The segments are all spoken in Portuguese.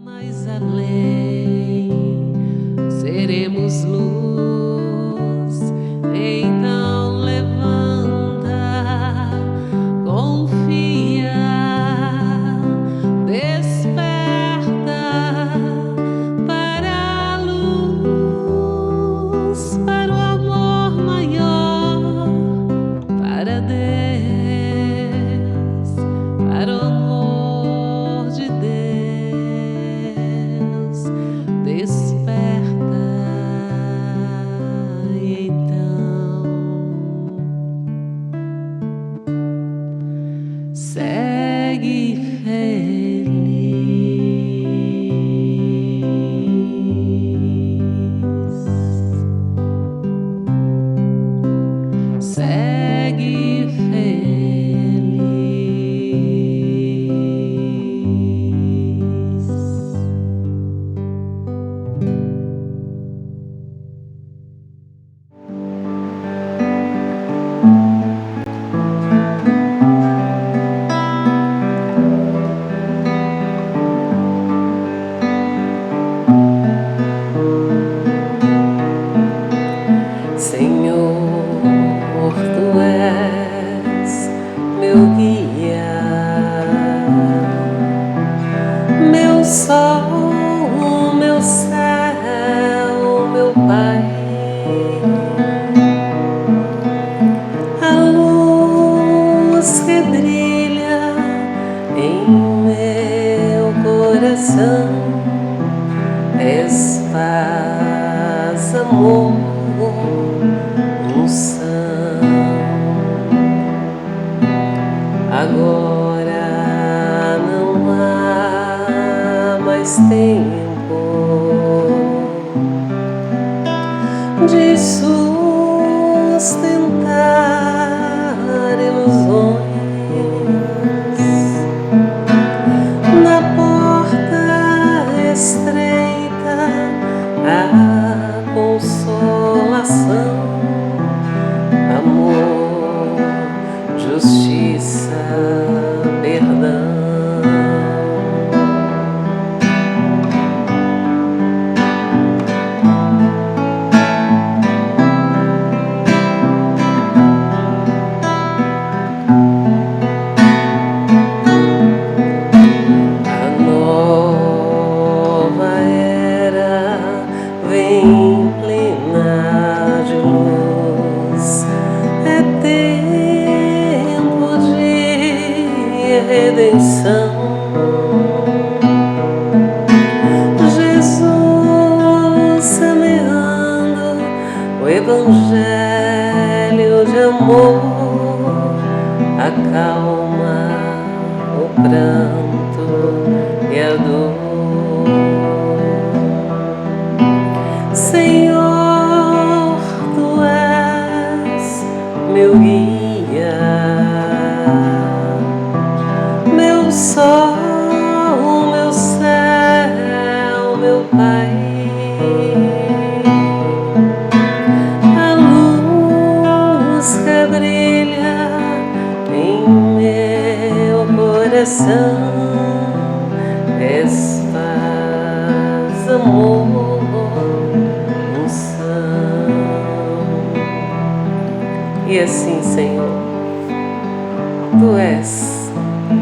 Mais além, seremos luz, então levanta, confia, desperta para a luz, para o amor maior, para Deus, para o amor de Deus. Desperta e então segue feliz, segue feliz. Senhor, Tu és meu guia, meu sol, meu céu, meu Pai, a luz que brilha em meu coração, és paz, amor, unção. Agora não há mais tempo de sustentar ilusões. Na porta estreita a consolação, amor, justiça, perdão. A nova era vem plena de luz, é tempo de redenção. Jesus semeando o evangelho de amor, acalma o pranto e a dor. Senhor, Tu és meu guia, meu sol, meu céu, meu Pai, a luz que brilha em meu coração, és paz, amor, unção. E assim, Senhor, Tu és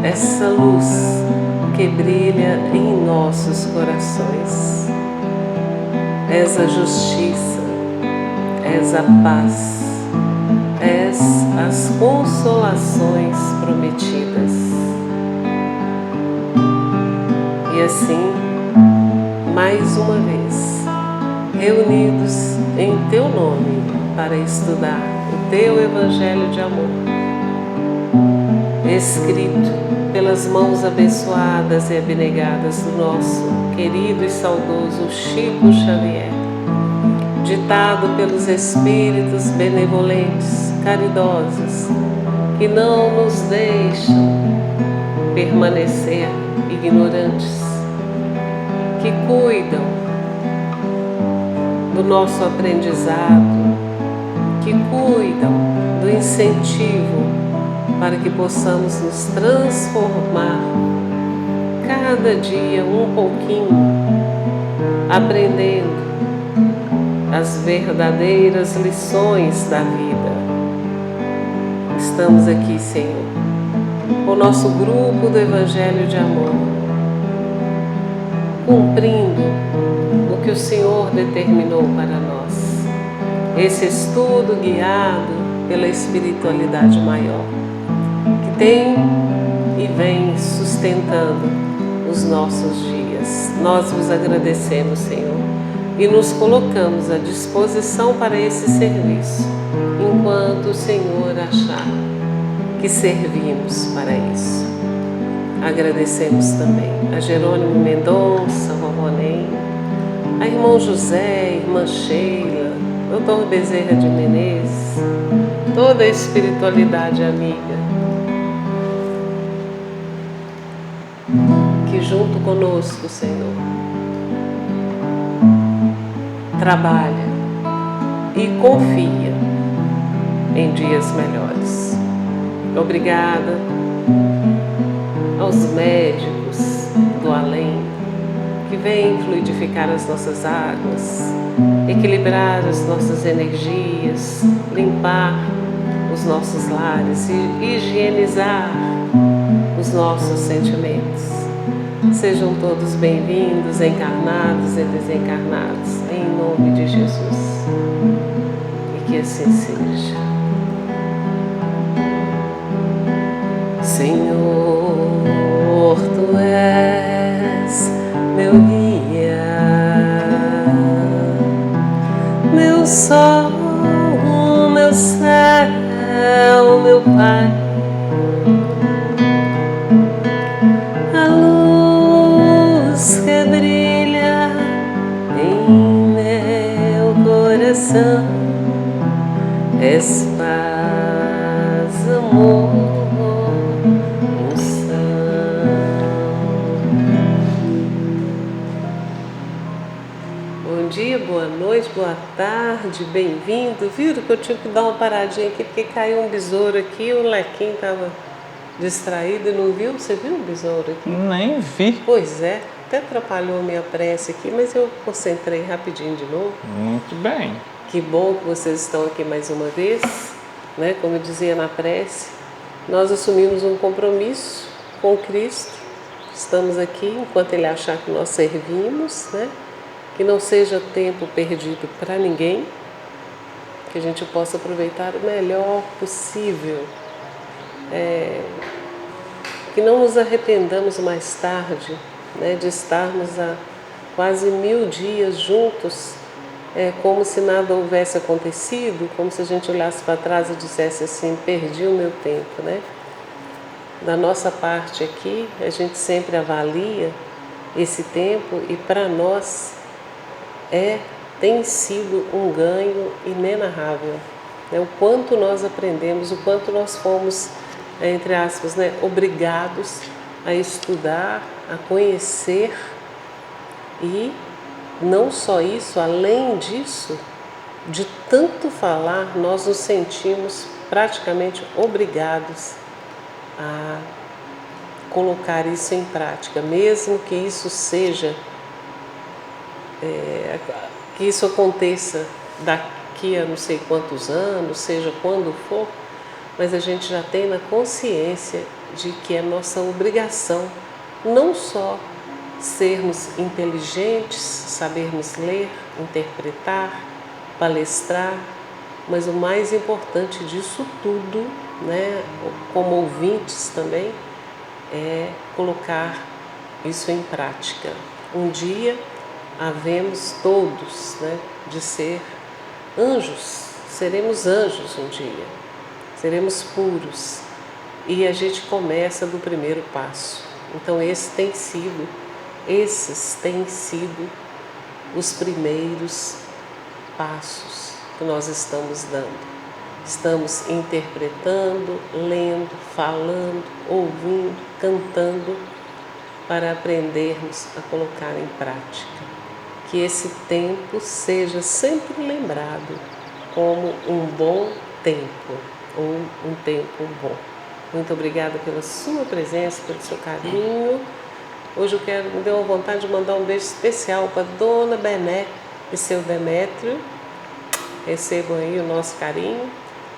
essa luz que brilha em nossos corações. És a justiça, és a paz, és as consolações prometidas. E assim, mais uma vez, reunidos em Teu nome para estudar o Teu Evangelho de amor, escrito pelas mãos abençoadas e abnegadas do nosso querido e saudoso Chico Xavier, ditado pelos Espíritos benevolentes, caridosos, que não nos deixam permanecer ignorantes, que cuidam do nosso aprendizado, que cuidam do incentivo para que possamos nos transformar cada dia um pouquinho, aprendendo as verdadeiras lições da vida. Estamos aqui, Senhor, com o nosso grupo do Evangelho de Amor, cumprindo o que o Senhor determinou para nós. Esse estudo guiado pela espiritualidade maior, que tem e vem sustentando os nossos dias. Nós vos agradecemos, Senhor, e nos colocamos à disposição para esse serviço, enquanto o Senhor achar que servimos para isso. Agradecemos também a Jerônimo Mendonça, vovó Ney, a irmão José, irmã Sheila, doutor Bezerra de Menezes, toda a espiritualidade amiga, que junto conosco, Senhor, trabalha e confia em dias melhores. Obrigada aos médicos do além, que vêm fluidificar as nossas águas, equilibrar as nossas energias, limpar os nossos lares e higienizar os nossos sentimentos. Sejam todos bem-vindos, encarnados e desencarnados, em nome de Jesus. E que assim seja. Senhor, Tu és meu guia, meu sol, meu céu, meu Pai, a luz que brilha em meu coração, és paz, amor, unção. Bom dia, boa noite, boa tarde, bem-vindo. Viram que eu tive que dar uma paradinha aqui porque caiu um besouro aqui, o Lequinho estava distraído e não viu? Você viu o besouro aqui? Nem vi. Pois é, até atrapalhou a minha prece aqui, mas eu concentrei rapidinho de novo. Muito bem. Que bom que vocês estão aqui mais uma vez, né? Como eu dizia na prece, nós assumimos um compromisso com Cristo. Estamos aqui enquanto Ele achar que nós servimos, né? Que não seja tempo perdido para ninguém, que a gente possa aproveitar o melhor possível, que não nos arrependamos mais tarde, né? De estarmos há quase 1000 dias juntos, como se nada houvesse acontecido, como se a gente olhasse para trás e dissesse assim, perdi o meu tempo, né? Da nossa parte aqui, a gente sempre avalia esse tempo e para nós tem sido um ganho inenarrável, né? O quanto nós aprendemos, o quanto nós fomos, entre aspas, né, obrigados a estudar, a conhecer e não só isso, além disso, de tanto falar, nós nos sentimos praticamente obrigados a colocar isso em prática, mesmo que isso seja, que isso aconteça daqui a não sei quantos anos, seja quando for, mas a gente já tem na consciência de que é nossa obrigação não só sermos inteligentes, sabermos ler, interpretar, palestrar, mas o mais importante disso tudo, né, como ouvintes também, é colocar isso em prática. Um dia havemos todos, né, de ser anjos, seremos anjos um dia, seremos puros, e a gente começa do primeiro passo. Então esses têm sido os primeiros passos que nós estamos dando. Estamos interpretando, lendo, falando, ouvindo, cantando, para aprendermos a colocar em prática. Que esse tempo seja sempre lembrado como um bom tempo, ou um tempo bom. Muito obrigada pela sua presença, pelo seu carinho. Hoje me deu uma vontade de mandar um beijo especial para Dona Bené e seu Demétrio. Recebam aí o nosso carinho,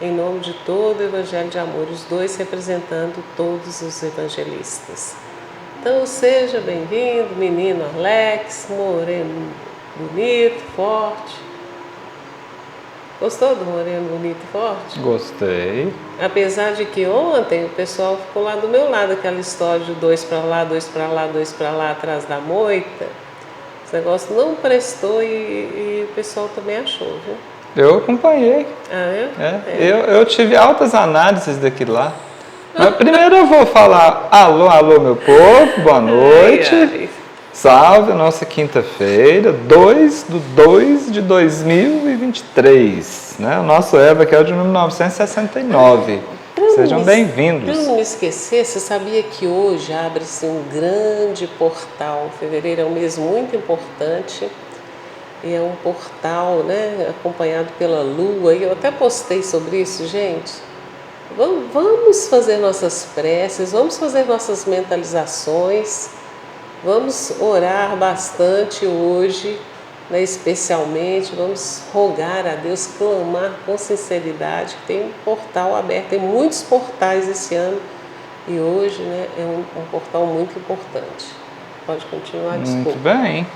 em nome de todo o Evangelho de Amor, os dois representando todos os evangelistas. Então seja bem-vindo, menino Alex, moreno bonito, forte. Gostou do moreno bonito e forte? Gostei. Apesar de que ontem o pessoal ficou lá do meu lado, aquela história de 2 para lá, 2 para lá, 2 para lá, atrás da moita. Esse negócio não prestou e o pessoal também achou, viu? Eu acompanhei. Ah, é? Eu tive altas análises daquilo lá. Mas primeiro eu vou falar alô meu povo, boa noite. Ai. Salve a nossa quinta-feira, 2/2/2023, né? O nosso Eva que é o de 1969. Sejam bem-vindos. Para não me esquecer, você sabia que hoje abre-se um grande portal? Fevereiro é um mês muito importante. E é um portal, né, acompanhado pela lua. E eu até postei sobre isso, gente. Vamos fazer nossas preces, vamos fazer nossas mentalizações, vamos orar bastante hoje, né, especialmente, vamos rogar a Deus, clamar com sinceridade, que tem um portal aberto, tem muitos portais esse ano e hoje, né, é um portal muito importante. Pode continuar, desculpa. Muito bem.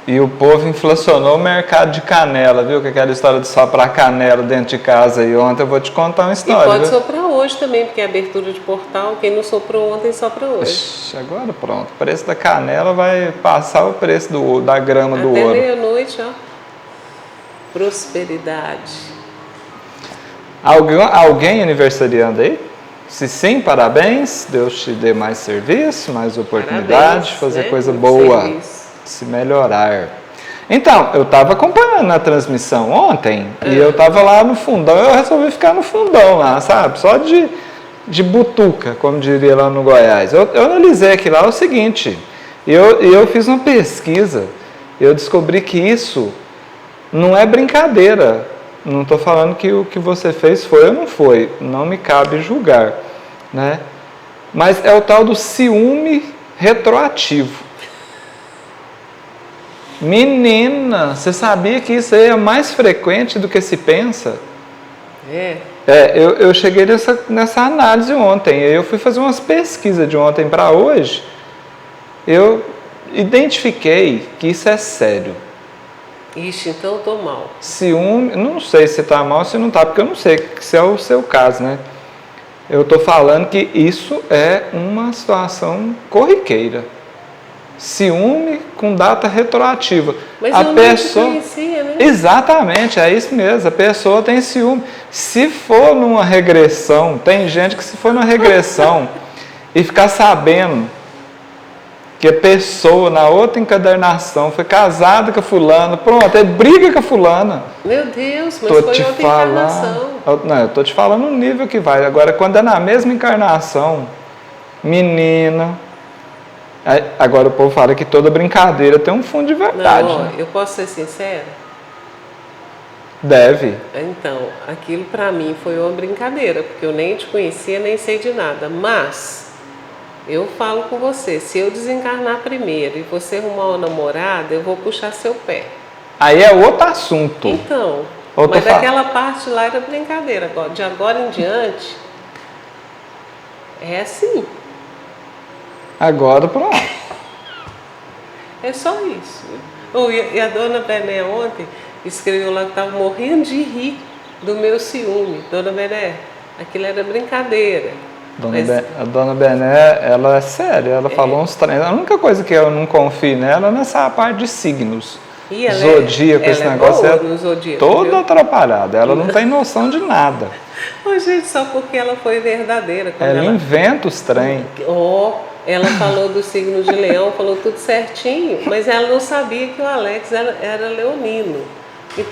E o povo inflacionou o mercado de canela, viu? Que aquela história de soprar canela dentro de casa. E ontem eu vou te contar uma história. E pode viu? soprar hoje também, porque é abertura de portal. Quem não soprou ontem, sopra hoje. Ixi, agora pronto. O preço da canela vai passar o preço da grama do ouro. Até meia-noite, ó. Prosperidade. Alguém aniversariando aí? Se sim, parabéns. Deus te dê mais serviço, mais oportunidade de fazer, né, coisa boa. Serviço. Se melhorar. Então, eu estava acompanhando a transmissão ontem e eu estava lá no fundão, eu resolvi ficar no fundão lá, sabe? Só de butuca, como diria lá no Goiás. Eu analisei aqui lá o seguinte, eu fiz uma pesquisa, eu descobri que isso não é brincadeira. Não estou falando que o que você fez foi ou não foi, não me cabe julgar, né? Mas é o tal do ciúme retroativo. Menina, você sabia que isso aí é mais frequente do que se pensa? Eu cheguei nessa análise ontem. Eu fui fazer umas pesquisas de ontem para hoje. Eu identifiquei que isso é sério. Ixi, então eu tô mal. Ciúme, não sei se tá mal ou se não tá, porque eu não sei se é o seu caso, né? Eu tô falando que isso é uma situação corriqueira. Ciúme com data retroativa. Mas a pessoa não te conhecia, né? Exatamente, é isso mesmo. A pessoa tem ciúme. Se for numa regressão, tem gente que se for numa regressão e ficar sabendo que a pessoa na outra encadernação foi casada com a fulana, pronto, é briga com a fulana. Meu Deus, mas foi outra encarnação. Não, eu tô te falando o nível que vai. Agora, quando é na mesma encarnação, menina. Agora o povo fala que toda brincadeira tem um fundo de verdade. Não, né? Eu posso ser sincera? Deve. Então, aquilo pra mim foi uma brincadeira, porque eu nem te conhecia, nem sei de nada. Mas eu falo com você, se eu desencarnar primeiro e você arrumar uma namorada, eu vou puxar seu pé. Aí é outro assunto. Então, mas daquela parte lá era brincadeira. De agora em diante, é assim. Agora pronto. É só isso. E a dona Bené ontem escreveu lá que estava morrendo de rir do meu ciúme. Dona Bené, aquilo era brincadeira. A dona Bené, ela é séria, ela falou uns treinos. A única coisa que eu não confio nela é nessa parte de signos. Zodíaco, esse negócio é todo atrapalhado. Ela não tem noção de nada. Ô, gente, só porque ela foi verdadeira. Ela inventa os trem. Ela falou do signo de Leão, falou tudo certinho, mas ela não sabia que o Alex era leonino.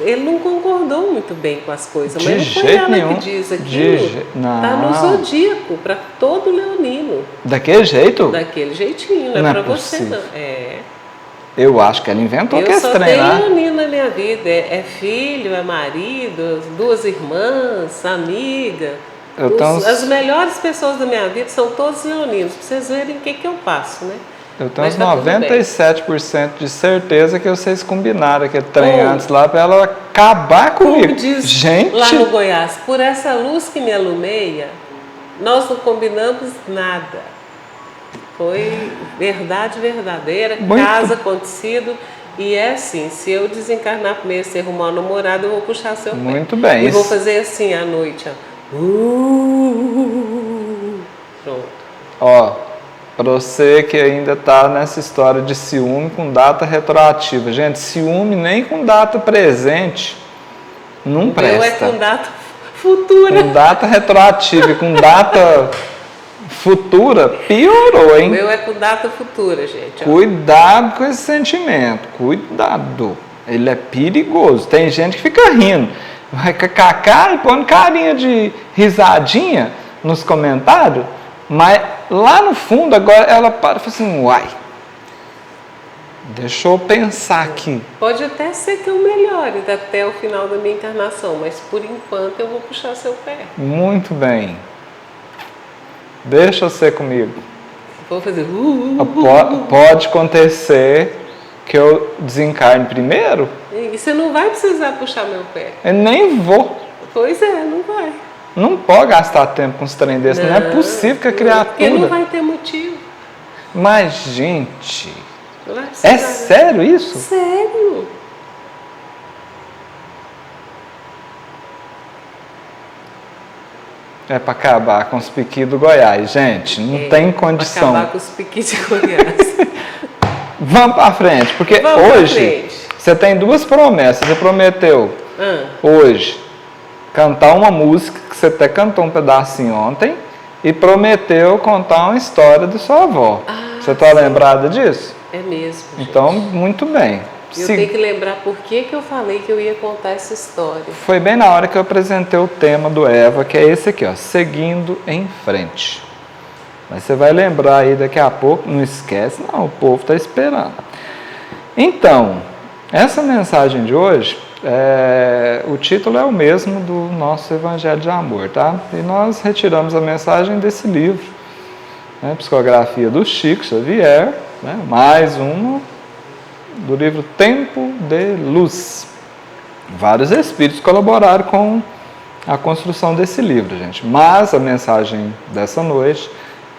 Ele não concordou muito bem com as coisas, mas não foi ela que diz aquilo. Está no zodíaco, para todo leonino. Daquele jeito? Daquele jeitinho, não é para você não. Eu acho que ela inventou que esse trem lá. Eu só tenho leonino na minha vida, é filho, é marido, 2 irmãs, amiga. As melhores pessoas da minha vida são todos leoninos, para vocês verem o que eu passo, né? Eu tenho uns 97% de certeza que vocês combinaram aquele trem antes lá para ela acabar comigo. Como diz gente, lá no Goiás, por essa luz que me alumeia, nós não combinamos nada. Foi verdade verdadeira, caso acontecido. E é assim, se eu desencarnar primeiro, se arrumar um namorado, eu vou puxar seu pé. Muito bem. E vou fazer assim à noite, ó. Pronto. Ó, para você que ainda está nessa história de ciúme com data retroativa. Gente, ciúme nem com data presente não presta. Meu é com data futura. Com data retroativa e com data futura, piorou, hein? O meu é com data futura, gente. Ó. Cuidado com esse sentimento, cuidado. Ele é perigoso. Tem gente que fica rindo. Vai com a cara e pondo carinha de risadinha nos comentários, mas lá no fundo agora ela para e fala assim, uai, deixa eu pensar aqui. Pode até ser que eu melhore até o final da minha encarnação, mas por enquanto eu vou puxar seu pé. Muito bem. Deixa eu ser comigo. Vou fazer... Pode acontecer que eu desencarne primeiro. E você não vai precisar puxar meu pé. Eu nem vou. Pois é, não vai. Não pode gastar tempo com os trem desses. Não é possível que a criatura... Porque não vai ter motivo. Mas, gente... É sério isso? Sério. É para acabar com os piquis do Goiás, gente. Não tem condição. Para acabar com os piquis de Goiás. Vamos para frente, porque hoje você tem duas promessas. Você prometeu hoje cantar uma música, que você até cantou um pedacinho ontem, e prometeu contar uma história da sua avó. Você está lembrada disso? É mesmo. Gente. Então, muito bem. Eu tenho que lembrar por que eu falei que eu ia contar essa história. Foi bem na hora que eu apresentei o tema do Eva, que é esse aqui, ó, seguindo em frente. Mas você vai lembrar aí daqui a pouco, não esquece, não, o povo está esperando. Então, essa mensagem de hoje, o título é o mesmo do nosso Evangelho de Amor, tá? E nós retiramos a mensagem desse livro, né, Psicografia do Chico Xavier, né, mais uma do livro Tempo de Luz. Vários espíritos colaboraram com a construção desse livro, gente. Mas a mensagem dessa noite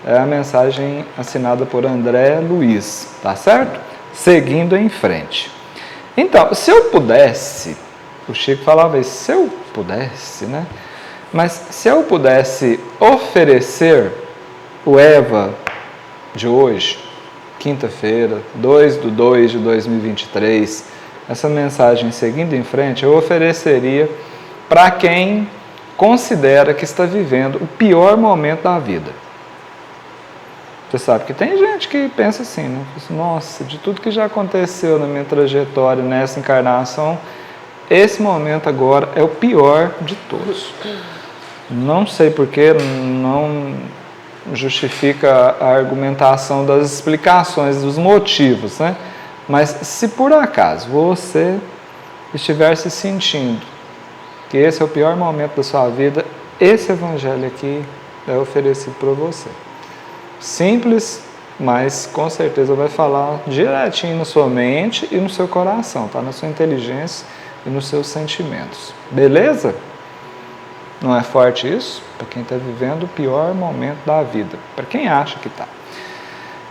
é a mensagem assinada por André Luiz, tá certo? Seguindo em frente. Então, se eu pudesse, o Chico falava isso, se eu pudesse, né? Mas se eu pudesse oferecer o Eva de hoje, quinta-feira, 2/2/2023, essa mensagem seguindo em frente, eu ofereceria para quem considera que está vivendo o pior momento da vida. Você sabe que tem gente que pensa assim, né? Nossa, de tudo que já aconteceu na minha trajetória nessa encarnação, esse momento agora é o pior de todos. Não sei porquê, não justifica a argumentação das explicações, dos motivos, né? Mas se por acaso você estiver se sentindo que esse é o pior momento da sua vida, esse evangelho aqui é oferecido para você. Simples, mas com certeza vai falar direitinho na sua mente e no seu coração, tá? Na sua inteligência e nos seus sentimentos. Beleza? Não é forte isso? Para quem está vivendo o pior momento da vida. Para quem acha que está.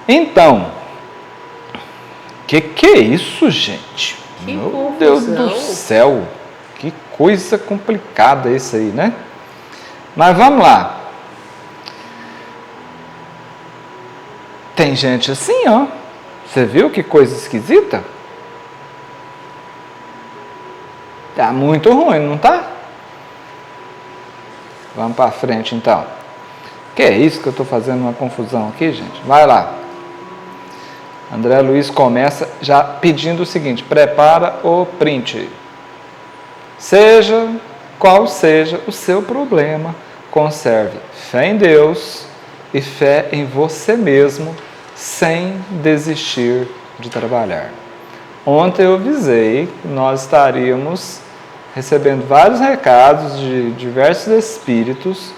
Então, que é isso, gente? Que Meu confusão. Deus do céu. Que coisa complicada isso aí, né? Mas vamos lá. Tem gente assim, ó. Você viu que coisa esquisita? Tá muito ruim, não tá? Vamos para frente, então. Que é isso que eu estou fazendo uma confusão aqui, gente? Vai lá. André Luiz começa já pedindo o seguinte, prepara o print. Seja qual seja o seu problema, conserve fé em Deus e fé em você mesmo, sem desistir de trabalhar. Ontem eu avisei que nós estaríamos recebendo vários recados de diversos espíritos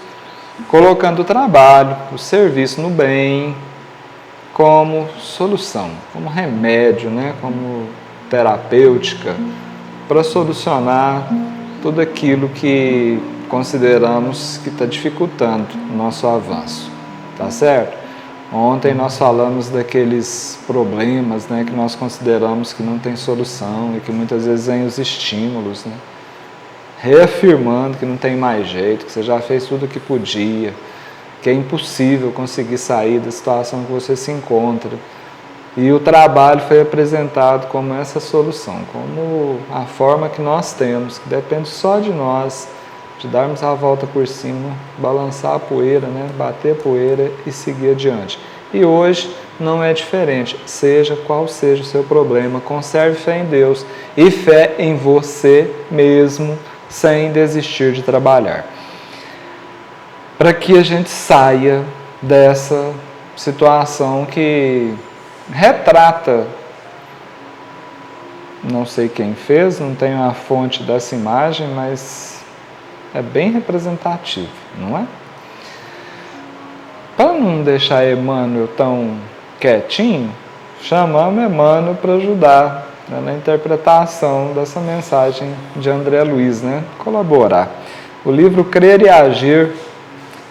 colocando o trabalho, o serviço no bem como solução, como remédio, né? Como terapêutica, para solucionar tudo aquilo que consideramos que está dificultando o nosso avanço, tá certo? Ontem nós falamos daqueles problemas, né, que nós consideramos que não tem solução e que muitas vezes vêm os estímulos, né? Reafirmando que não tem mais jeito, que você já fez tudo o que podia, que é impossível conseguir sair da situação que você se encontra. E o trabalho foi apresentado como essa solução, como a forma que nós temos, que depende só de nós, de darmos a volta por cima, balançar a poeira, né? Bater a poeira e seguir adiante. E hoje não é diferente, seja qual seja o seu problema, conserve fé em Deus e fé em você mesmo, sem desistir de trabalhar. Para que a gente saia dessa situação que retrata, não sei quem fez, não tenho a fonte dessa imagem, mas é bem representativo, não é? Para não deixar Emmanuel tão quietinho, chamamos Emmanuel para ajudar, né, na interpretação dessa mensagem de André Luiz, né? Colaborar. O livro Crer e Agir,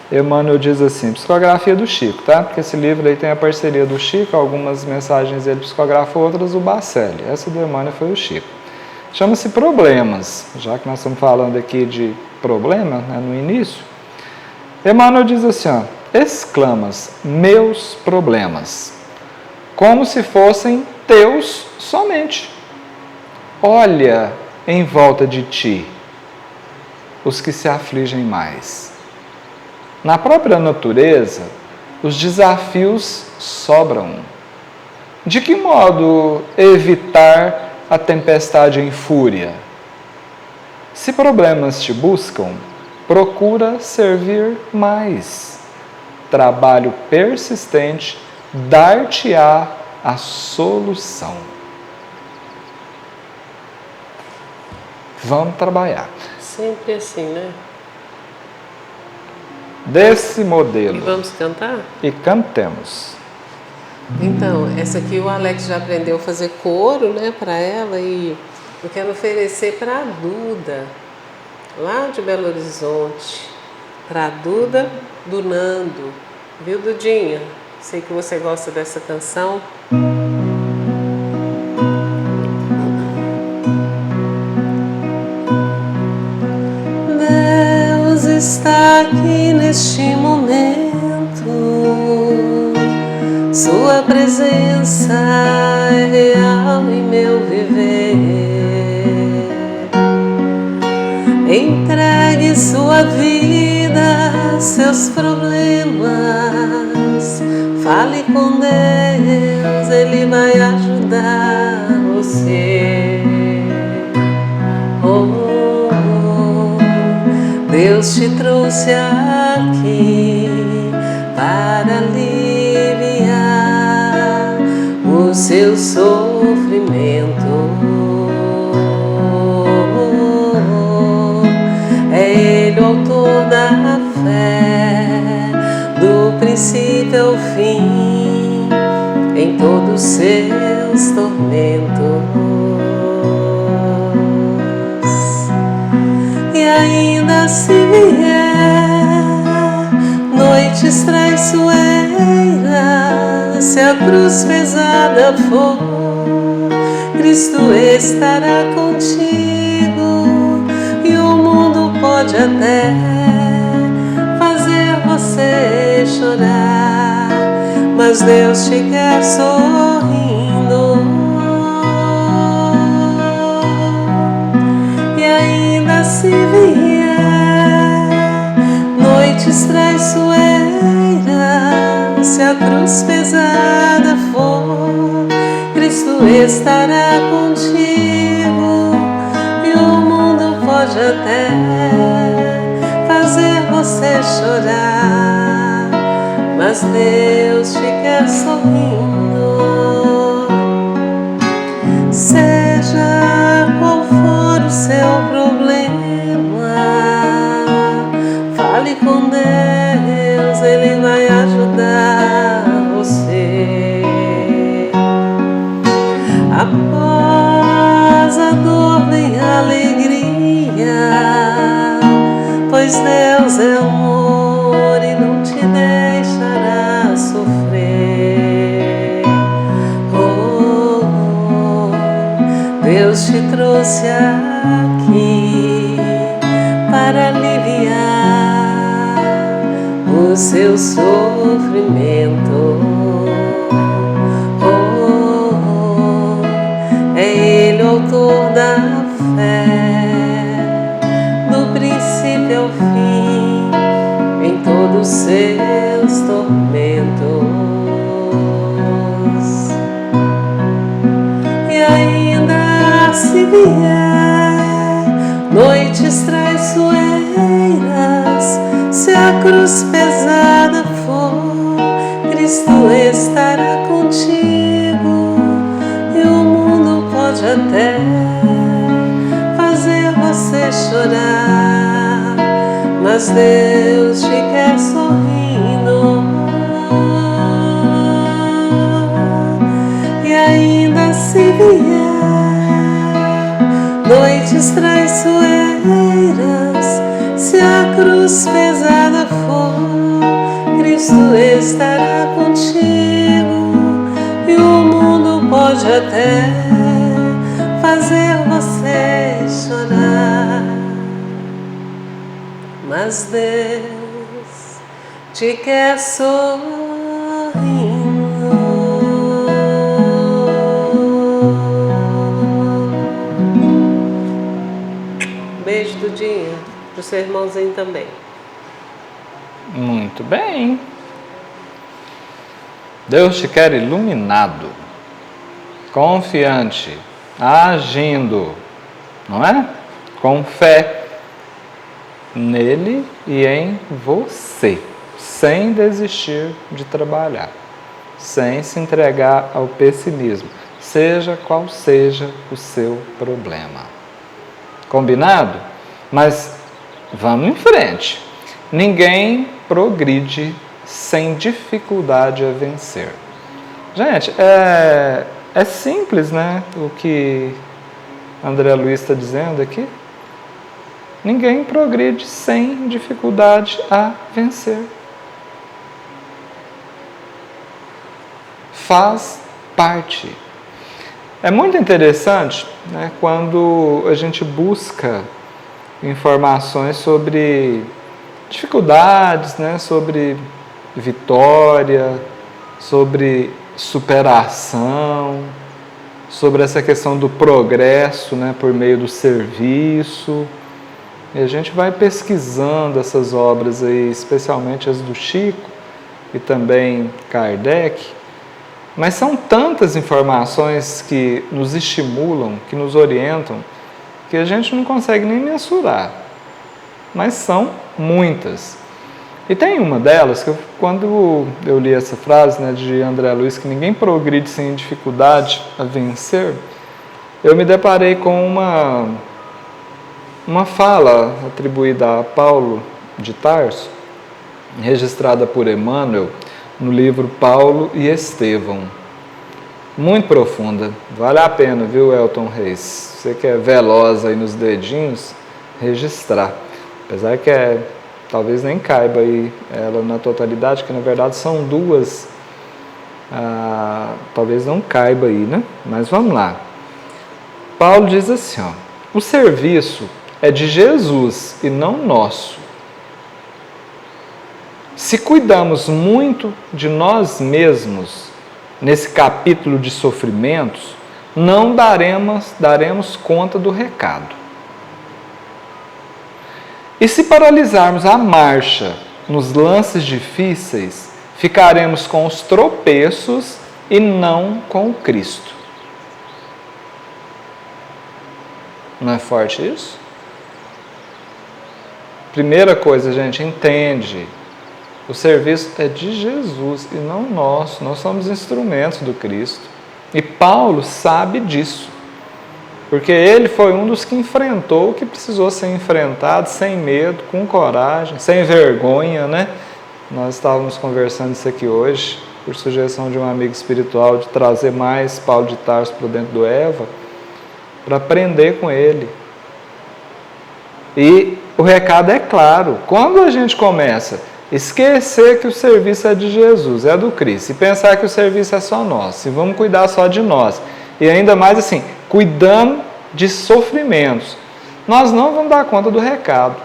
Emmanuel diz assim, psicografia do Chico, tá? Porque esse livro aí tem a parceria do Chico, algumas mensagens ele psicografou, outras o Bacelli. Essa do Emmanuel foi o Chico. Chama-se Problemas, já que nós estamos falando aqui de problema, né, no início. Emmanuel diz assim, ó, exclamas, meus problemas, como se fossem teus somente. Olha em volta de ti os que se afligem mais. Na própria natureza, os desafios sobram. De que modo evitar a tempestade em fúria? Se problemas te buscam, procura servir mais. Trabalho persistente dar-te-á a solução. Vamos trabalhar. Sempre assim, né? Desse modelo. E vamos cantar? E cantemos. Então, essa aqui o Alex já aprendeu a fazer coro, né, para ela, e eu quero oferecer para a Duda, lá de Belo Horizonte, para a Duda do Nando, viu, Dudinha? Sei que você gosta dessa canção. Deus está aqui neste momento, Sua presença é real em meu viver. Entregue sua vida, seus problemas, fale com Deus, Ele vai ajudar você. Deus te trouxe aqui para aliviar o seu sofrimento. É Ele o autor da fé, do princípio ao fim, em todos seus tormentos. E ainda se vier noites traiçoeiras, se a cruz pesada for, Cristo estará contigo, e o mundo pode até fazer você chorar, mas Deus te quer sorrindo. E ainda se vier noites traiçoeiras, se a cruz pesada for, Cristo estará contigo, e o mundo pode até fazer você chorar, mas Deus te quer sorrindo. Seja qual for o seu problema, fale com Deus, seu sofrimento. É Ele o autor da fé, do princípio ao fim, em todos os seus tormentos. E ainda se vier noites traiçoeiras, se a cruz pesada for, Cristo estará contigo, e o mundo pode até fazer você chorar, mas Deus te quer sorrindo. E ainda se vier noites traiçoeiras, se a cruz pesada for, Cristo estará contigo, e o mundo pode até fazer você chorar, mas Deus te quer sorrindo. Beijo do dia pro seu irmãozinho também. Muito bem. Deus te quer iluminado, confiante, agindo, não é? Com fé nele e em você, sem desistir de trabalhar, sem se entregar ao pessimismo, seja qual seja o seu problema. Combinado? Mas vamos em frente. Ninguém progride sem dificuldade a vencer. Gente, é simples, né? O que André Luiz está dizendo aqui. Ninguém progride sem dificuldade a vencer. Faz parte. É muito interessante, né, quando a gente busca informações sobre dificuldades, né, sobre vitória, sobre superação, sobre essa questão do progresso, né, por meio do serviço. E a gente vai pesquisando essas obras aí, especialmente as do Chico e também Kardec. Mas são tantas informações que nos estimulam, que nos orientam, que a gente não consegue nem mensurar. Mas são muitas. E tem uma delas, que quando eu li essa frase, né, de André Luiz, que ninguém progride sem dificuldade a vencer, eu me deparei com uma fala atribuída a Paulo de Tarso, registrada por Emmanuel, no livro Paulo e Estevão. Muito profunda, vale a pena, viu, Elton Reis? Você que é veloz aí nos dedinhos, registrar. Apesar que talvez nem caiba aí ela na totalidade, que na verdade são duas, talvez não caiba aí, né? Mas vamos lá. Paulo diz assim, ó, o serviço é de Jesus e não nosso. Se cuidamos muito de nós mesmos nesse capítulo de sofrimentos, não daremos conta do recado. E se paralisarmos a marcha nos lances difíceis, ficaremos com os tropeços e não com o Cristo. Não é forte isso? Primeira coisa, gente, entende. O serviço é de Jesus e não nosso. Nós somos instrumentos do Cristo. E Paulo sabe disso. Porque ele foi um dos que enfrentou o que precisou ser enfrentado, sem medo, com coragem, sem vergonha, né? Nós estávamos conversando isso aqui hoje, por sugestão de um amigo espiritual, de trazer mais Paulo de Tarso para dentro do Eva, para aprender com ele. E o recado é claro. Quando a gente começa a esquecer que o serviço é de Jesus, é do Cristo, e pensar que o serviço é só nosso, e vamos cuidar só de nós, e ainda mais assim, cuidando de sofrimentos, nós não vamos dar conta do recado.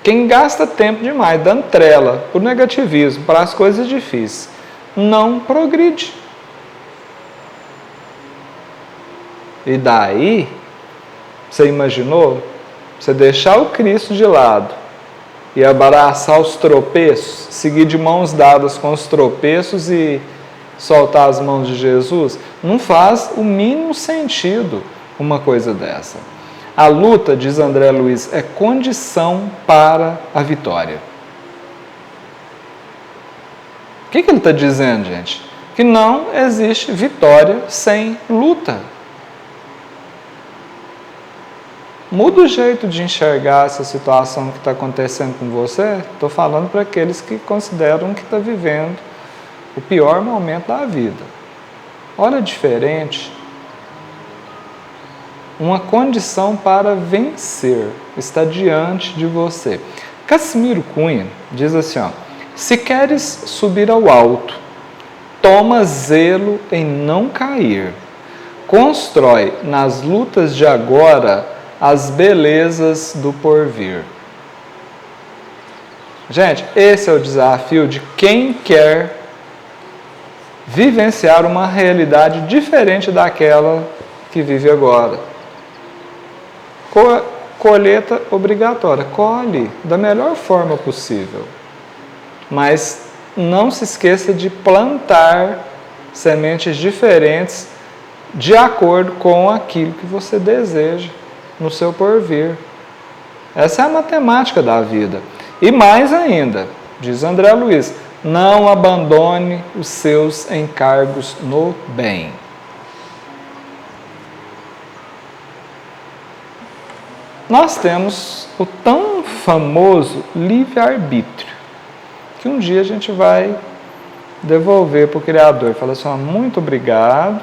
Quem gasta tempo demais dando trela para o negativismo, para as coisas difíceis, não progride. E daí, você imaginou? Você deixar o Cristo de lado e abraçar os tropeços, seguir de mãos dadas com os tropeços e soltar as mãos de Jesus? Não faz o mínimo sentido uma coisa dessa. A luta, diz André Luiz, é condição para a vitória. O que ele está dizendo, gente? Que não existe vitória sem luta. Muda o jeito de enxergar essa situação que está acontecendo com você. Estou falando para aqueles que consideram que está vivendo o pior momento da vida. Olha diferente. Uma condição para vencer está diante de você. Cassimiro Cunha diz assim, ó, se queres subir ao alto, toma zelo em não cair. Constrói nas lutas de agora as belezas do porvir. Gente, esse é o desafio de quem quer vivenciar uma realidade diferente daquela que vive agora. Colheita obrigatória, colhe da melhor forma possível. Mas não se esqueça de plantar sementes diferentes de acordo com aquilo que você deseja no seu porvir. Essa é a matemática da vida. E mais ainda, diz André Luiz, não abandone os seus encargos no bem. Nós temos o tão famoso livre-arbítrio, que um dia a gente vai devolver para o Criador. Fala assim, muito obrigado,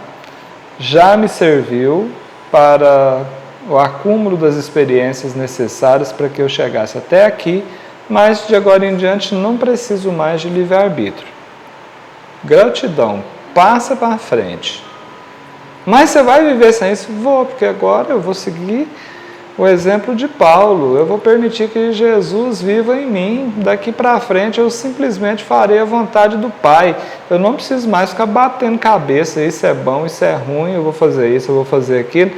já me serviu para o acúmulo das experiências necessárias para que eu chegasse até aqui, mas de agora em diante não preciso mais de livre-arbítrio. Gratidão, passa para frente. Mas você vai viver sem isso? Vou, porque agora eu vou seguir o exemplo de Paulo. Eu vou permitir que Jesus viva em mim. Daqui para frente eu simplesmente farei a vontade do Pai. Eu não preciso mais ficar batendo cabeça. Isso é bom, isso é ruim, eu vou fazer isso, eu vou fazer aquilo.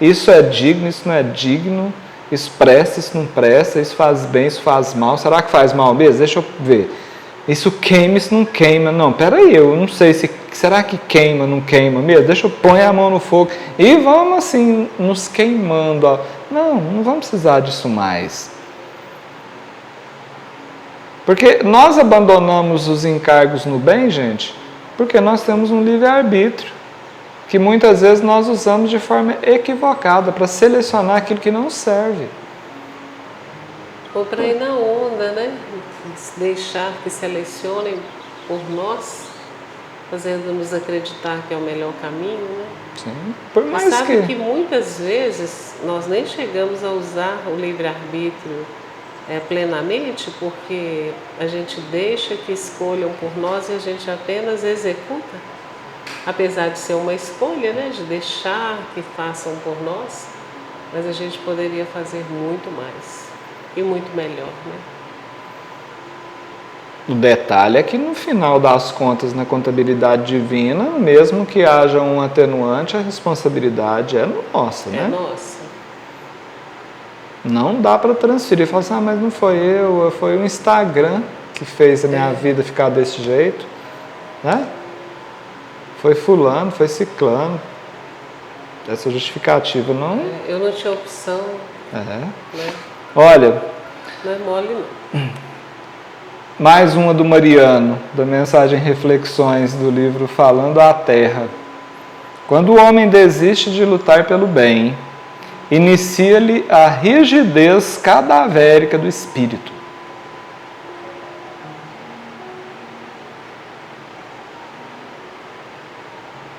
Isso é digno, isso não é digno. Isso presta, isso não presta. Isso faz bem, isso faz mal. Será que faz mal mesmo? Deixa eu ver. Isso queima, isso não queima. Não, peraí, eu não sei se... Será que queima, não queima mesmo? Deixa eu pôr a mão no fogo. E vamos assim, nos queimando. Ó. Não vamos precisar disso mais. Porque nós abandonamos os encargos no bem, gente, porque nós temos um livre-arbítrio, que muitas vezes nós usamos de forma equivocada para selecionar aquilo que não serve. Ou para ir na onda, né? Deixar que selecionem por nós, fazendo-nos acreditar que é o melhor caminho, né? Sim. Por mais mas sabe que muitas vezes nós nem chegamos a usar o livre-arbítrio plenamente, porque a gente deixa que escolham por nós e a gente apenas executa, apesar de ser uma escolha, né? De deixar que façam por nós, mas a gente poderia fazer muito mais e muito melhor, né? O detalhe é que no final das contas, na contabilidade divina, mesmo que haja um atenuante, a responsabilidade é nossa, né? É nossa. Não dá para transferir. Falar assim, mas não foi eu, foi o Instagram que fez a minha vida ficar desse jeito, né? Foi fulano, foi ciclano. Essa justificativa não... eu não tinha opção. Né? Olha... Não é mole, não. Mais uma do Mariano, da mensagem Reflexões do livro Falando à Terra. Quando o homem desiste de lutar pelo bem, inicia-lhe a rigidez cadavérica do espírito.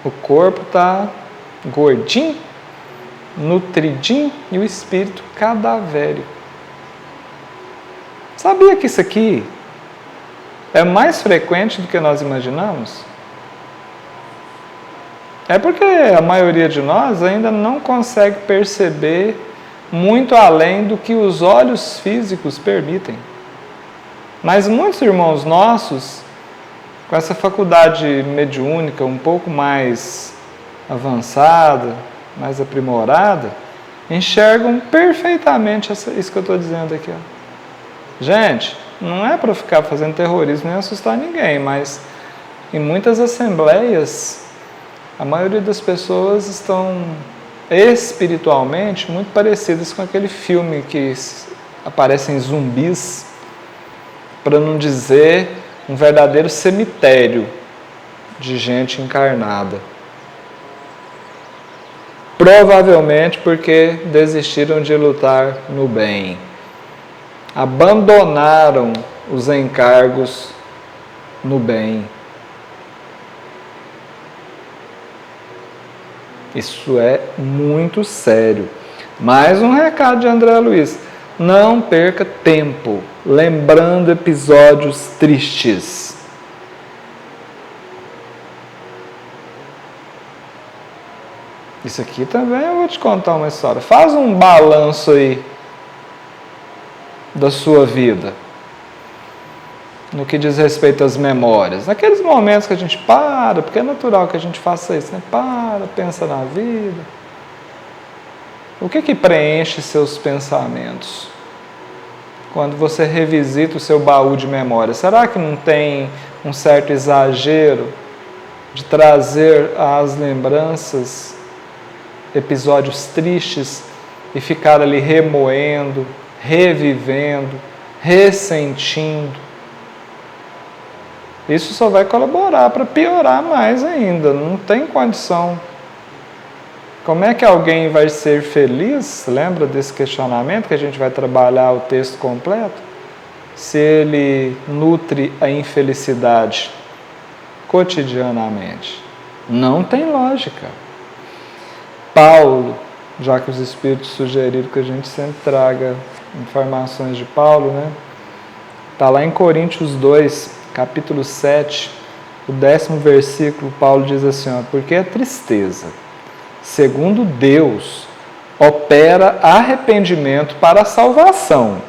O corpo está gordinho, nutridinho e o espírito cadavérico. Sabia que isso aqui é mais frequente do que nós imaginamos? É porque a maioria de nós ainda não consegue perceber muito além do que os olhos físicos permitem. Mas muitos irmãos nossos, com essa faculdade mediúnica um pouco mais avançada, mais aprimorada, enxergam perfeitamente isso que eu estou dizendo aqui. Gente, não é para ficar fazendo terrorismo nem assustar ninguém, mas em muitas assembleias, a maioria das pessoas estão espiritualmente muito parecidas com aquele filme que aparecem zumbis, para não dizer um verdadeiro cemitério de gente encarnada. Provavelmente porque desistiram de lutar no bem. Abandonaram os encargos no bem. Isso é muito sério. Mais um recado de André Luiz. Não perca tempo lembrando episódios tristes. Isso aqui também eu vou te contar uma história. Faz um balanço aí da sua vida, no que diz respeito às memórias. Naqueles momentos que a gente para, porque é natural que a gente faça isso, né? Para, pensa na vida. O que preenche seus pensamentos? Quando você revisita o seu baú de memória, será que não tem um certo exagero de trazer às lembranças episódios tristes e ficar ali remoendo, revivendo, ressentindo? Isso só vai colaborar para piorar mais ainda, não tem condição. Como é que alguém vai ser feliz? Lembra desse questionamento que a gente vai trabalhar o texto completo? Se ele nutre a infelicidade cotidianamente. Não tem lógica. Paulo, já que os Espíritos sugeriram que a gente sempre traga informações de Paulo, né? Está lá em Coríntios 2, capítulo 7, o 10º versículo, Paulo diz assim, ó, porque a tristeza, segundo Deus, opera arrependimento para a salvação,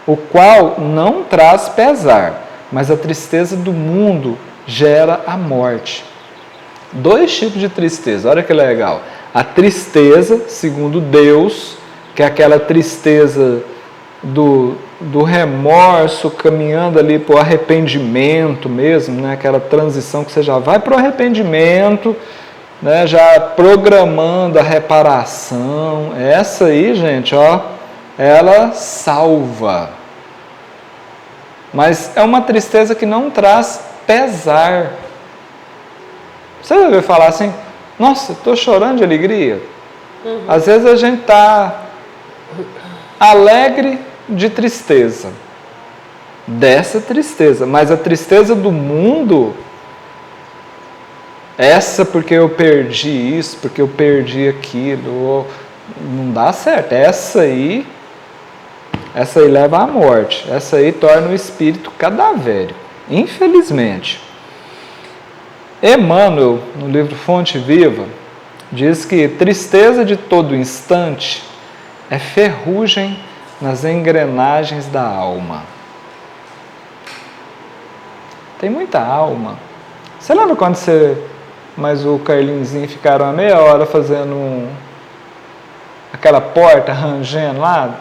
o qual não traz pesar, mas a tristeza do mundo gera a morte. 2 tipos de tristeza, olha que legal. A tristeza, segundo Deus, que é aquela tristeza do remorso, caminhando ali para o arrependimento mesmo, né? Aquela transição que você já vai para o arrependimento, né? Já programando a reparação. Essa aí, gente, ó, ela salva. Mas é uma tristeza que não traz pesar. Você já ouviu falar assim, nossa, estou chorando de alegria? Às vezes a gente está alegre de tristeza, dessa tristeza, mas a tristeza do mundo, essa porque eu perdi isso, porque eu perdi aquilo, não dá certo. Essa aí leva à morte, essa aí torna o espírito cadavérico, infelizmente. Emmanuel, no livro Fonte Viva, diz que tristeza de todo instante é ferrugem nas engrenagens da alma. Tem muita alma. Você lembra quando você mais o Carlinhozinho ficaram a meia hora fazendo aquela porta rangendo lá?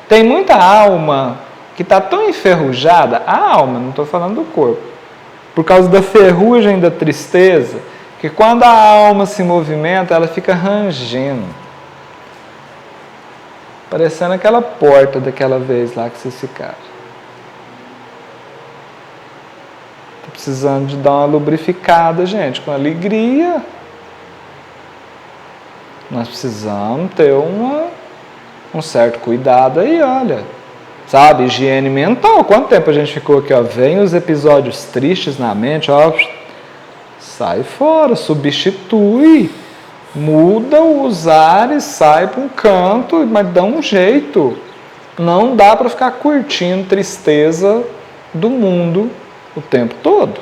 Tem muita alma que está tão enferrujada, a alma, não estou falando do corpo, por causa da ferrugem da tristeza, que quando a alma se movimenta, ela fica rangendo. Parecendo aquela porta daquela vez lá que vocês ficaram. Estou precisando de dar uma lubrificada, gente, com alegria. Nós precisamos ter um certo cuidado aí, olha. Sabe, higiene mental. Quanto tempo a gente ficou aqui, ó? Vem os episódios tristes na mente, ó. Sai fora, substitui. Muda os ares, sai para um canto, mas dá um jeito. Não dá para ficar curtindo tristeza do mundo o tempo todo.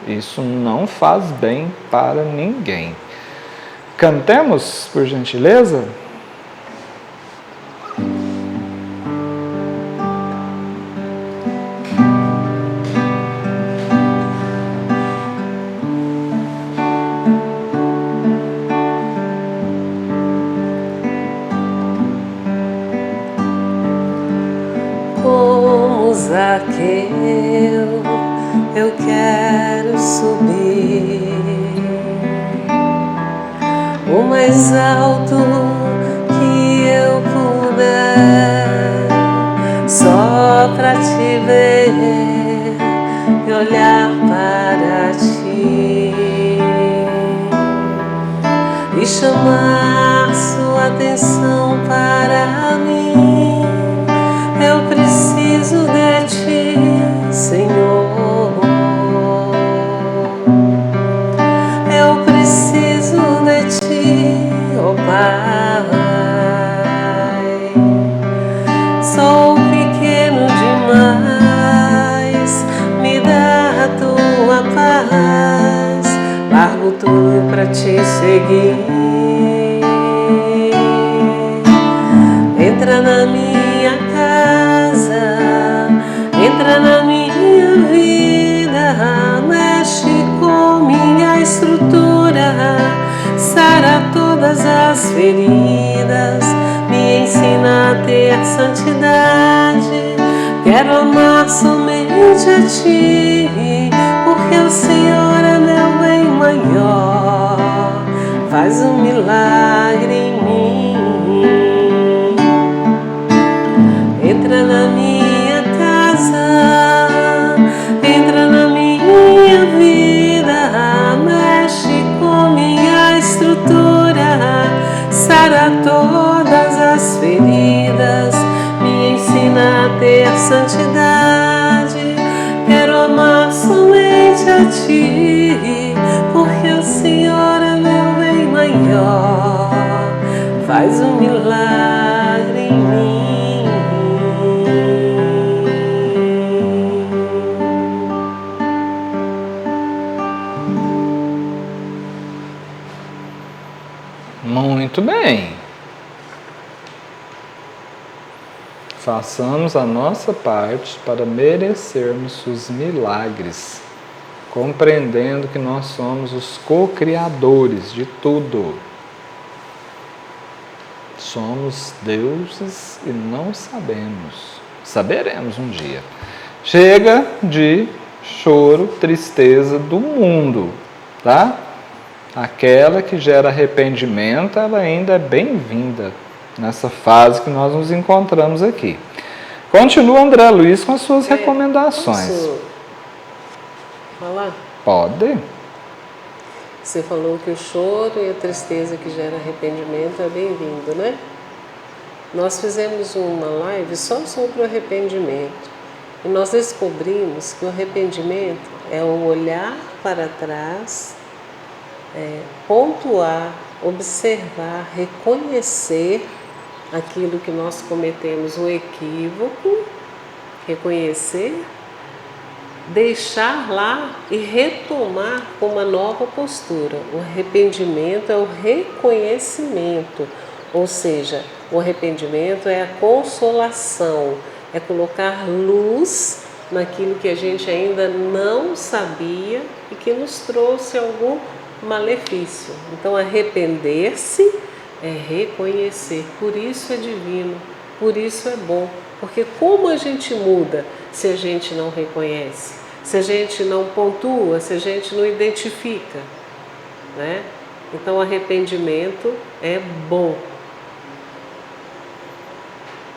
Isso não faz bem para ninguém. Cantemos, por gentileza. Como Zaqueu, eu quero subir o mais alto que eu puder, só pra te ver e olhar para ti e chamar sua atenção para mim. Eu preciso de ti, Senhor. Eu preciso de ti, ó Pai. Sou pequeno demais, me dá a tua paz. Largo tudo pra te seguir. Entra na minha casa, entra na minha vida, mexe com minha estrutura, sara todas as feridas, me ensina a ter santidade. Quero amar somente a ti, porque o Senhor é meu bem maior. Faz um milagre em mim. Entra na minha casa, entra na minha vida, mexe com minha estrutura, sara todas as feridas, me ensina a ter santidade. Quero amar somente a ti, porque o Senhor é meu bem maior. Faz um milagre em mim. Muito bem. Façamos a nossa parte para merecermos os milagres, compreendendo que nós somos os co-criadores de tudo. Somos deuses e não sabemos. Saberemos um dia. Chega de choro, tristeza do mundo, tá? Aquela que gera arrependimento, ela ainda é bem-vinda nessa fase que nós nos encontramos aqui. Continua André Luiz com as suas recomendações. Posso falar? Pode. Você falou que o choro e a tristeza que gera arrependimento é bem-vindo, né? Nós fizemos uma live só sobre o arrependimento e nós descobrimos que o arrependimento é o olhar para trás, pontuar, observar, reconhecer aquilo que nós cometemos, um equívoco, reconhecer, deixar lá e retomar com uma nova postura. O arrependimento é o reconhecimento, ou seja, o arrependimento é a consolação, é colocar luz naquilo que a gente ainda não sabia e que nos trouxe algum malefício. Então, arrepender-se é reconhecer, por isso é divino, por isso é bom, porque como a gente muda se a gente não reconhece, se a gente não pontua, se a gente não identifica, né? Então, arrependimento é bom.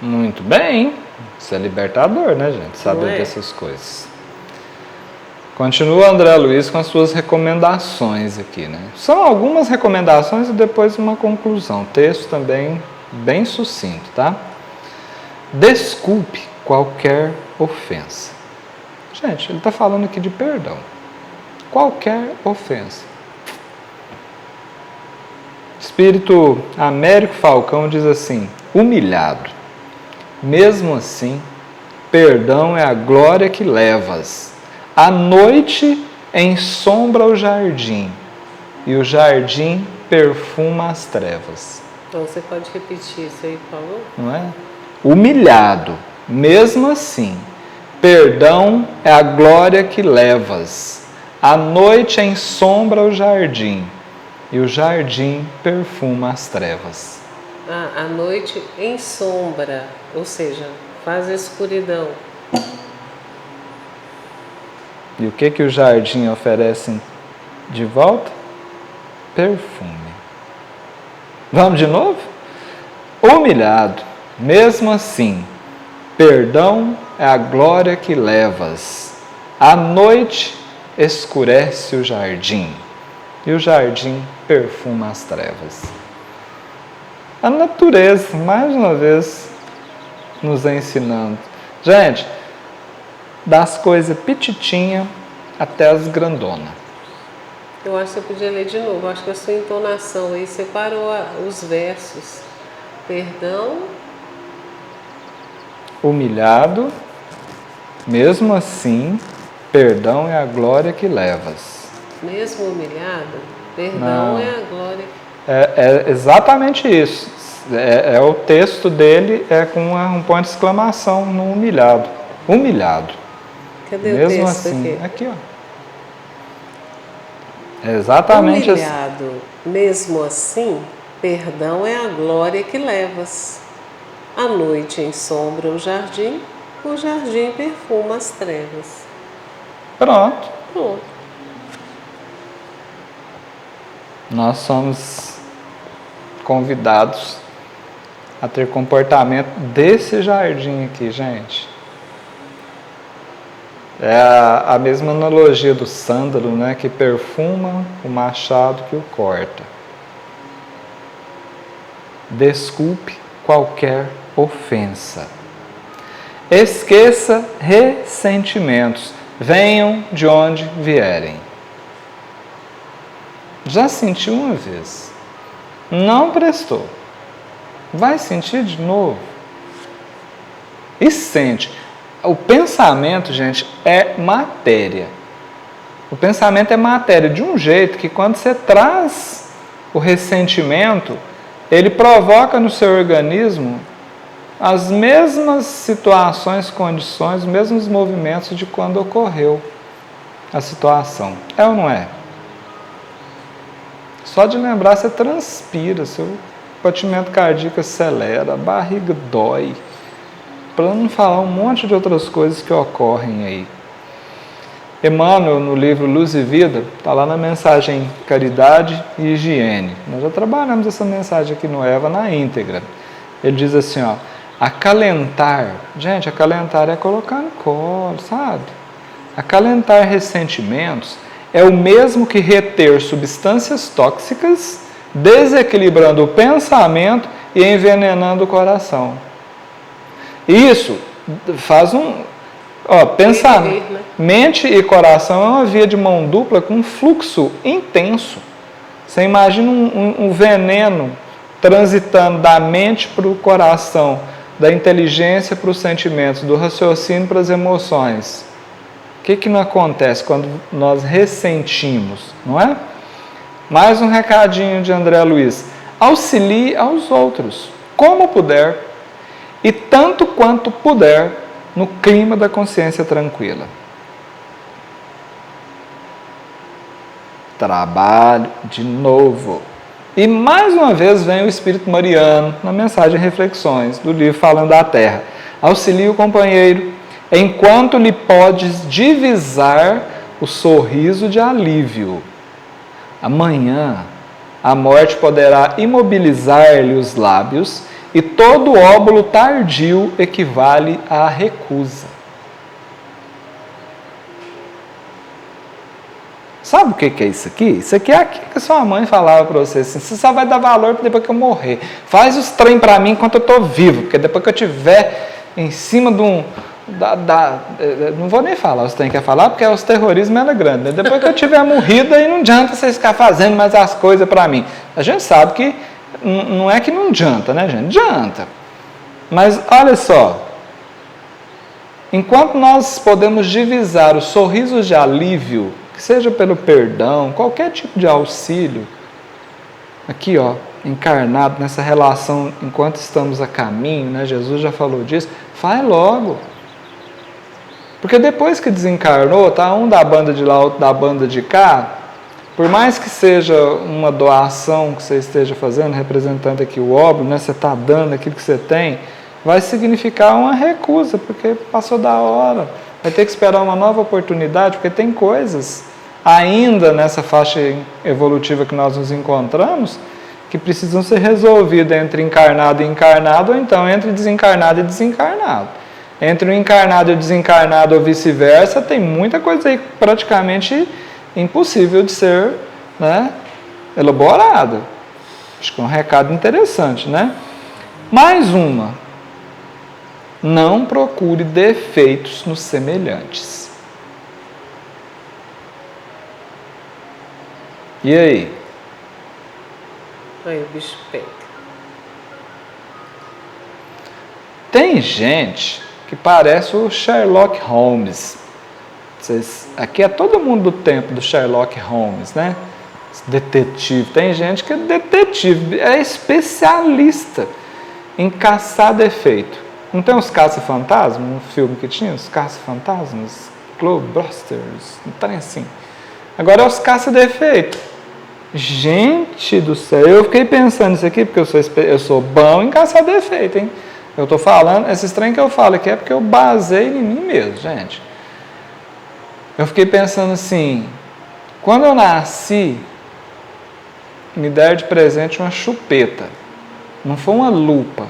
Muito bem, isso é libertador, né, gente? Saber dessas coisas. Continua André Luiz com as suas recomendações aqui, né? São algumas recomendações e depois uma conclusão. Texto também bem sucinto, tá? Desculpe qualquer ofensa. Gente, ele está falando aqui de perdão. Qualquer ofensa. Espírito Américo Falcão diz assim: humilhado. Mesmo assim, perdão é a glória que levas. A noite ensombra o jardim, e o jardim perfuma as trevas. Então você pode repetir isso aí, Paulo? Não é? Humilhado, mesmo assim, perdão é a glória que levas. A noite ensombra o jardim, e o jardim perfuma as trevas. A noite ensombra, ou seja, faz a escuridão. E o que o jardim oferece de volta? Perfume. Vamos de novo? Humilhado, mesmo assim, perdão é a glória que levas. A noite escurece o jardim, e o jardim perfuma as trevas. A natureza, mais uma vez, nos ensinando. Gente, das coisas petitinhas até as grandonas. Eu acho que você podia ler de novo. Eu acho que a sua entonação aí separou os versos. Perdão. Humilhado, mesmo assim, perdão é a glória que levas. Mesmo humilhado, perdão é a glória. É exatamente isso. O texto dele é com um ponto de exclamação no humilhado. Humilhado. Cadê mesmo o texto assim, aqui? Ó. É exatamente humilhado, mesmo assim, perdão é a glória que levas. A noite ensombra o jardim perfuma as trevas. Pronto. Pronto. Nós somos convidados a ter comportamento desse jardim aqui, gente. É a mesma analogia do sândalo, né, que perfuma o machado que o corta. Desculpe qualquer ofensa. Esqueça ressentimentos, venham de onde vierem. Já sentiu uma vez? Não prestou. Vai sentir de novo? E sente. O pensamento, gente, é matéria. O pensamento é matéria de um jeito que quando você traz o ressentimento, ele provoca no seu organismo as mesmas situações, condições, os mesmos movimentos de quando ocorreu a situação. É ou não é? Só de lembrar, você transpira, seu batimento cardíaco acelera, a barriga dói. Para não falar um monte de outras coisas que ocorrem aí. Emmanuel, no livro Luz e Vida, está lá na mensagem Caridade e Higiene. Nós já trabalhamos essa mensagem aqui no Eva na íntegra. Ele diz assim, ó, acalentar. Gente, acalentar é colocar no colo, sabe? Acalentar ressentimentos é o mesmo que reter substâncias tóxicas, desequilibrando o pensamento e envenenando o coração. Isso faz pensamento. Mente e coração é uma via de mão dupla com um fluxo intenso. Você imagina um veneno transitando da mente para o coração, da inteligência para os sentimentos, do raciocínio para as emoções. O que não acontece quando nós ressentimos, não é? Mais um recadinho de André Luiz. Auxilie aos outros, como puder, e tanto quanto puder, no clima da consciência tranquila. Trabalho de novo. E mais uma vez vem o Espírito Mariano na mensagem Reflexões do livro Falando da Terra. Auxilie o companheiro enquanto lhe podes divisar o sorriso de alívio. Amanhã a morte poderá imobilizar-lhe os lábios e todo óbulo tardio equivale à recusa. Sabe o que é isso aqui? Isso aqui é aquilo que sua mãe falava para você assim, você só vai dar valor depois que eu morrer. Faz os trem para mim enquanto eu estou vivo, porque depois que eu estiver em cima de um... não vou nem falar, você tem que falar, porque os terrorismos eram grandes. Né? Depois que eu tiver morrido, aí não adianta vocês ficar fazendo mais as coisas para mim. A gente sabe que não é que não adianta, né, gente? Adianta. Mas olha só, enquanto nós podemos divisar os sorrisos de alívio, que seja pelo perdão, qualquer tipo de auxílio, aqui, ó, encarnado nessa relação enquanto estamos a caminho, né? Jesus já falou disso. Faz logo. Porque depois que desencarnou, tá um da banda de lá, outro da banda de cá, por mais que seja uma doação que você esteja fazendo, representando aqui o óbvio, né? Você está dando aquilo que você tem, vai significar uma recusa, porque passou da hora. Vai ter que esperar uma nova oportunidade, porque tem coisas ainda nessa faixa evolutiva que nós nos encontramos que precisam ser resolvidas entre encarnado e encarnado, ou então entre desencarnado e desencarnado. Entre o encarnado e o desencarnado ou vice-versa, tem muita coisa aí praticamente impossível de ser, né, elaborada. Acho que é um recado interessante, né? Mais uma. Não procure defeitos nos semelhantes. E aí? Aí o bicho pega. Tem gente que parece o Sherlock Holmes. Aqui é todo mundo do tempo do Sherlock Holmes, né? Detetive. Tem gente que é detetive, é especialista em caçar defeito. Não tem os caça-fantasmas? Um filme que tinha os caça-fantasmas? Globusters, não tem assim. Agora é os caça-defeito. Gente do céu, eu fiquei pensando nisso aqui, porque eu sou bom em caçar defeito, hein? Eu tô falando, esses trem que eu falo aqui é porque eu baseio em mim mesmo, gente. Eu fiquei pensando assim, quando eu nasci, me deram de presente uma chupeta. Não foi uma lupa.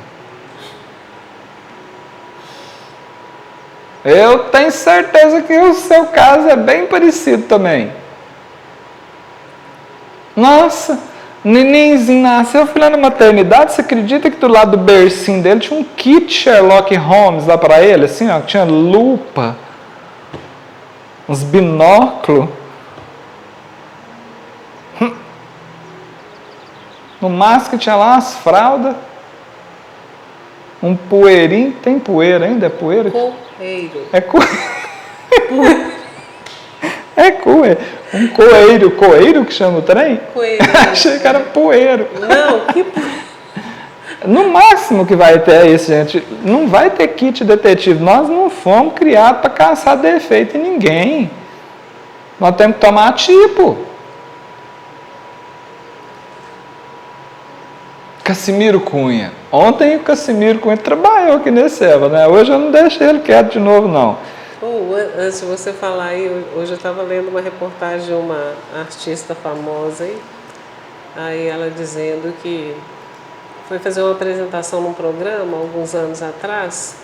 Eu tenho certeza que o seu caso é bem parecido também. Nossa, o nenenzinho nasceu, eu fui lá na maternidade, você acredita que do lado do bercinho dele tinha um kit Sherlock Holmes lá pra ele, assim, ó, tinha lupa, uns binóculos. No máximo tinha lá umas fraldas, um poeirinho, tem poeira ainda? É poeira? Coeiro. É é coeiro. Um coeiro. Coeiro que chama o trem? Coeiro. Achei que era poeiro. Não, que No máximo que vai ter é isso, gente. Não vai ter kit detetive. Nós não fomos criados para caçar defeito em ninguém. Nós temos que tomar tipo. Cassimiro Cunha. Ontem o Cassimiro Cunha trabalhou aqui nesse Eva, né? Hoje eu não deixei ele quieto de novo, não. Antes de você falar aí, hoje eu estava lendo uma reportagem de uma artista famosa aí ela dizendo que foi fazer uma apresentação num programa alguns anos atrás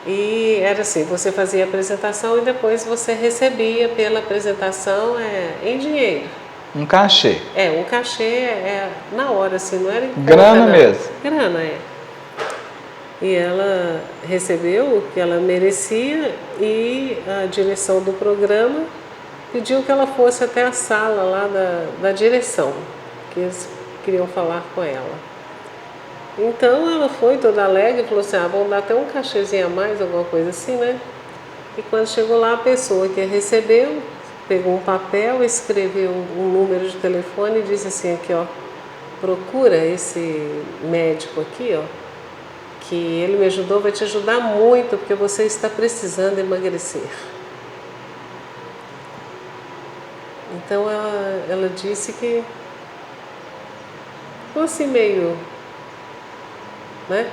e era assim, você fazia a apresentação e depois você recebia pela apresentação em dinheiro. Um cachê. Um cachê na hora, assim, não era em conta, grana não. mesmo. Grana, E ela recebeu o que ela merecia e a direção do programa pediu que ela fosse até a sala lá da direção, que eles queriam falar com ela. Então ela foi toda alegre e falou assim, vamos dar até um cachezinho a mais, alguma coisa assim, né? E quando chegou lá, a pessoa que recebeu pegou um papel, escreveu um número de telefone e disse assim, aqui ó, procura esse médico aqui, ó, que ele me ajudou, vai te ajudar muito, porque você está precisando emagrecer. Então ela disse que ficou assim meio, né,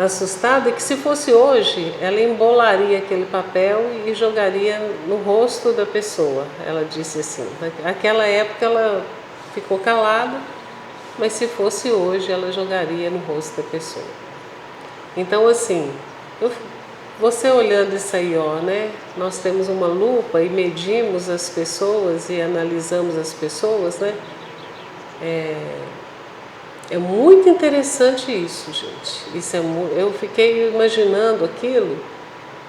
assustada, e que se fosse hoje, ela embolaria aquele papel e jogaria no rosto da pessoa. Ela disse assim, naquela época ela ficou calada, mas se fosse hoje, ela jogaria no rosto da pessoa. Então, assim, você olhando isso aí, ó, né? Nós temos uma lupa e medimos as pessoas e analisamos as pessoas, né? É muito interessante isso, gente. Eu fiquei imaginando aquilo,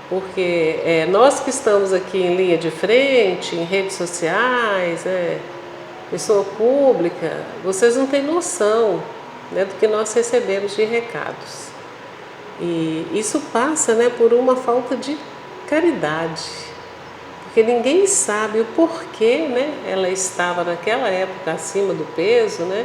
porque nós que estamos aqui em linha de frente, em redes sociais, pessoa pública, vocês não têm noção, né, do que nós recebemos de recados. E isso passa, né, por uma falta de caridade. porque ninguém sabe o porquê, né, ela estava naquela época acima do peso, né,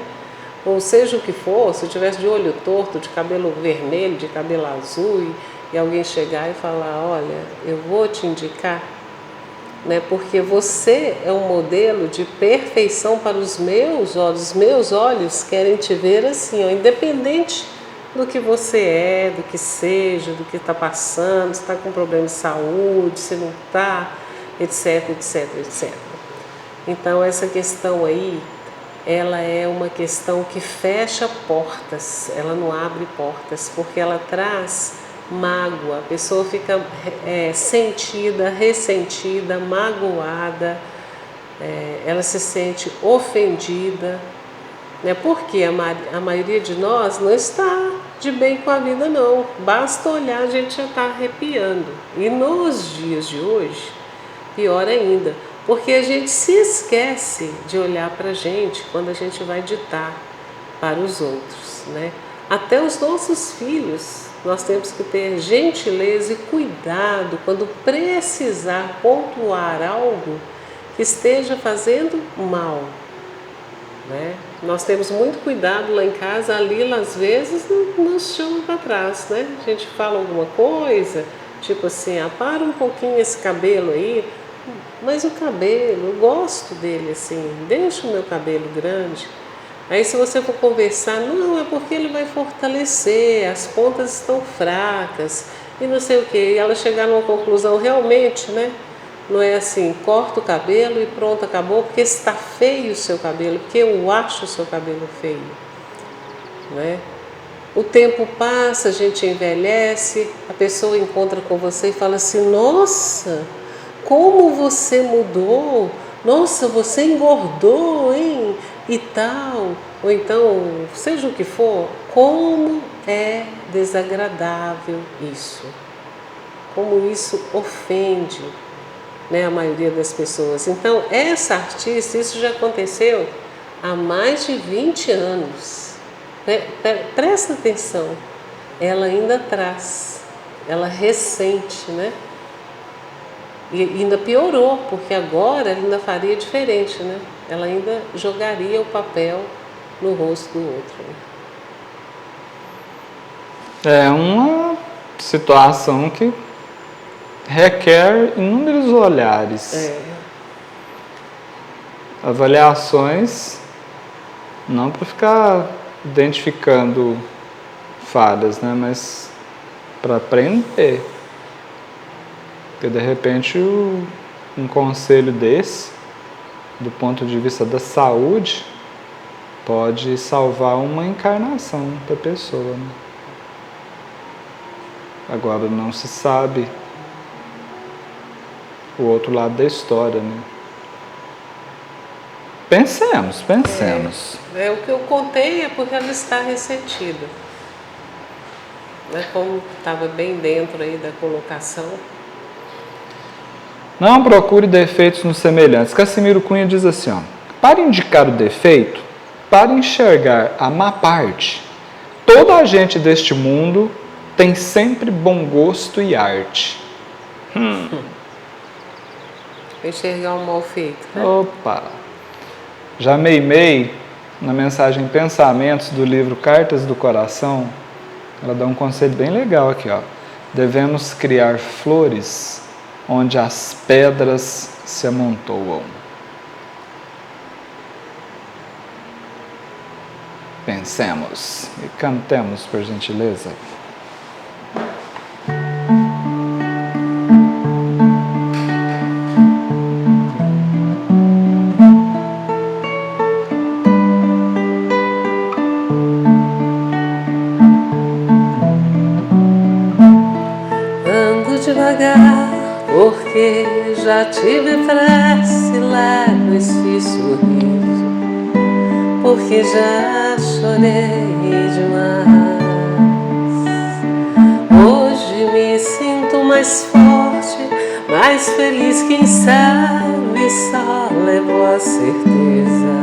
ou seja o que for, se eu tivesse de olho torto, de cabelo vermelho, de cabelo azul, e alguém chegar e falar, olha, eu vou te indicar, né, porque você é um modelo de perfeição para os meus olhos querem te ver assim, ó, independente do que você é, do que seja, do que está passando, se está com problema de saúde, se não está, etc, etc, etc. Então essa questão aí, ela é uma questão que fecha portas, ela não abre portas, porque ela traz mágoa, a pessoa fica sentida, ressentida, magoada, ela se sente ofendida, né? Porque a maioria de nós não está de bem com a vida não, basta olhar a gente já está arrepiando. E nos dias de hoje, pior ainda, porque a gente se esquece de olhar para a gente quando a gente vai ditar para os outros, né? Até os nossos filhos, nós temos que ter gentileza e cuidado quando precisar pontuar algo que esteja fazendo mal, né? Nós temos muito cuidado lá em casa, a Lila às vezes nos chama para trás, né? A gente fala alguma coisa, tipo assim, para um pouquinho esse cabelo aí, mas o cabelo, eu gosto dele assim, deixa o meu cabelo grande. Aí se você for conversar, não, é porque ele vai fortalecer, as pontas estão fracas e não sei o que. E ela chegar numa conclusão realmente, né? Não é assim, corta o cabelo e pronto, acabou, porque está feio o seu cabelo, porque eu acho o seu cabelo feio, né? O tempo passa, a gente envelhece, a pessoa encontra com você e fala assim, nossa, como você mudou, nossa, você engordou, hein? E tal, ou então, seja o que for, como é desagradável isso, como isso ofende, né, a maioria das pessoas. Então, essa artista, isso já aconteceu há mais de 20 anos. Presta atenção, ela ainda traz, ela ressente, né? E ainda piorou, porque agora ela ainda faria diferente, né? Ela ainda jogaria o papel no rosto do outro. É uma situação que requer inúmeros olhares, avaliações, não para ficar identificando falhas, né? Mas para aprender. Porque de repente um conselho desse, do ponto de vista da saúde, pode salvar uma encarnação da pessoa, né? Agora não se sabe o outro lado da história, né? Pensemos. O que eu contei é porque ela está ressentida, né? Como estava bem dentro aí da colocação. Não procure defeitos nos semelhantes. Cassimiro Cunha diz assim, ó, para indicar o defeito, para enxergar a má parte, toda a gente deste mundo tem sempre bom gosto e arte. Enxergar um mal feito, né? Opa! Já Meimei, na mensagem Pensamentos do livro Cartas do Coração, ela dá um conselho bem legal aqui, ó. Devemos criar flores onde as pedras se amontoam. Pensemos e cantemos, por gentileza. Ando devagar, porque já tive pressa e levo esse sorriso, porque já chorei demais. Hoje me sinto mais forte, mais feliz, quem sabe só levo a certeza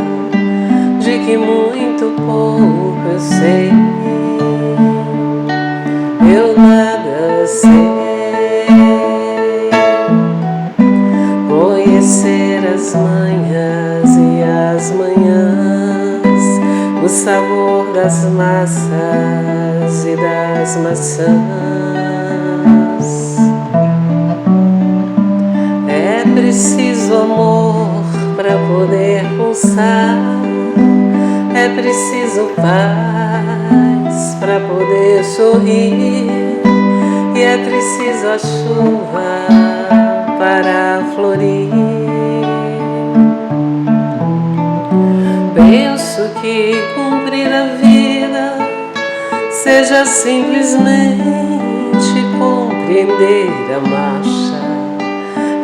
de que muito pouco eu sei, eu nada sei. maçãs. É preciso amor para poder pulsar. É preciso paz para poder sorrir. E é preciso a chuva para florir. Penso que cumprir a vida seja simplesmente compreender a marcha,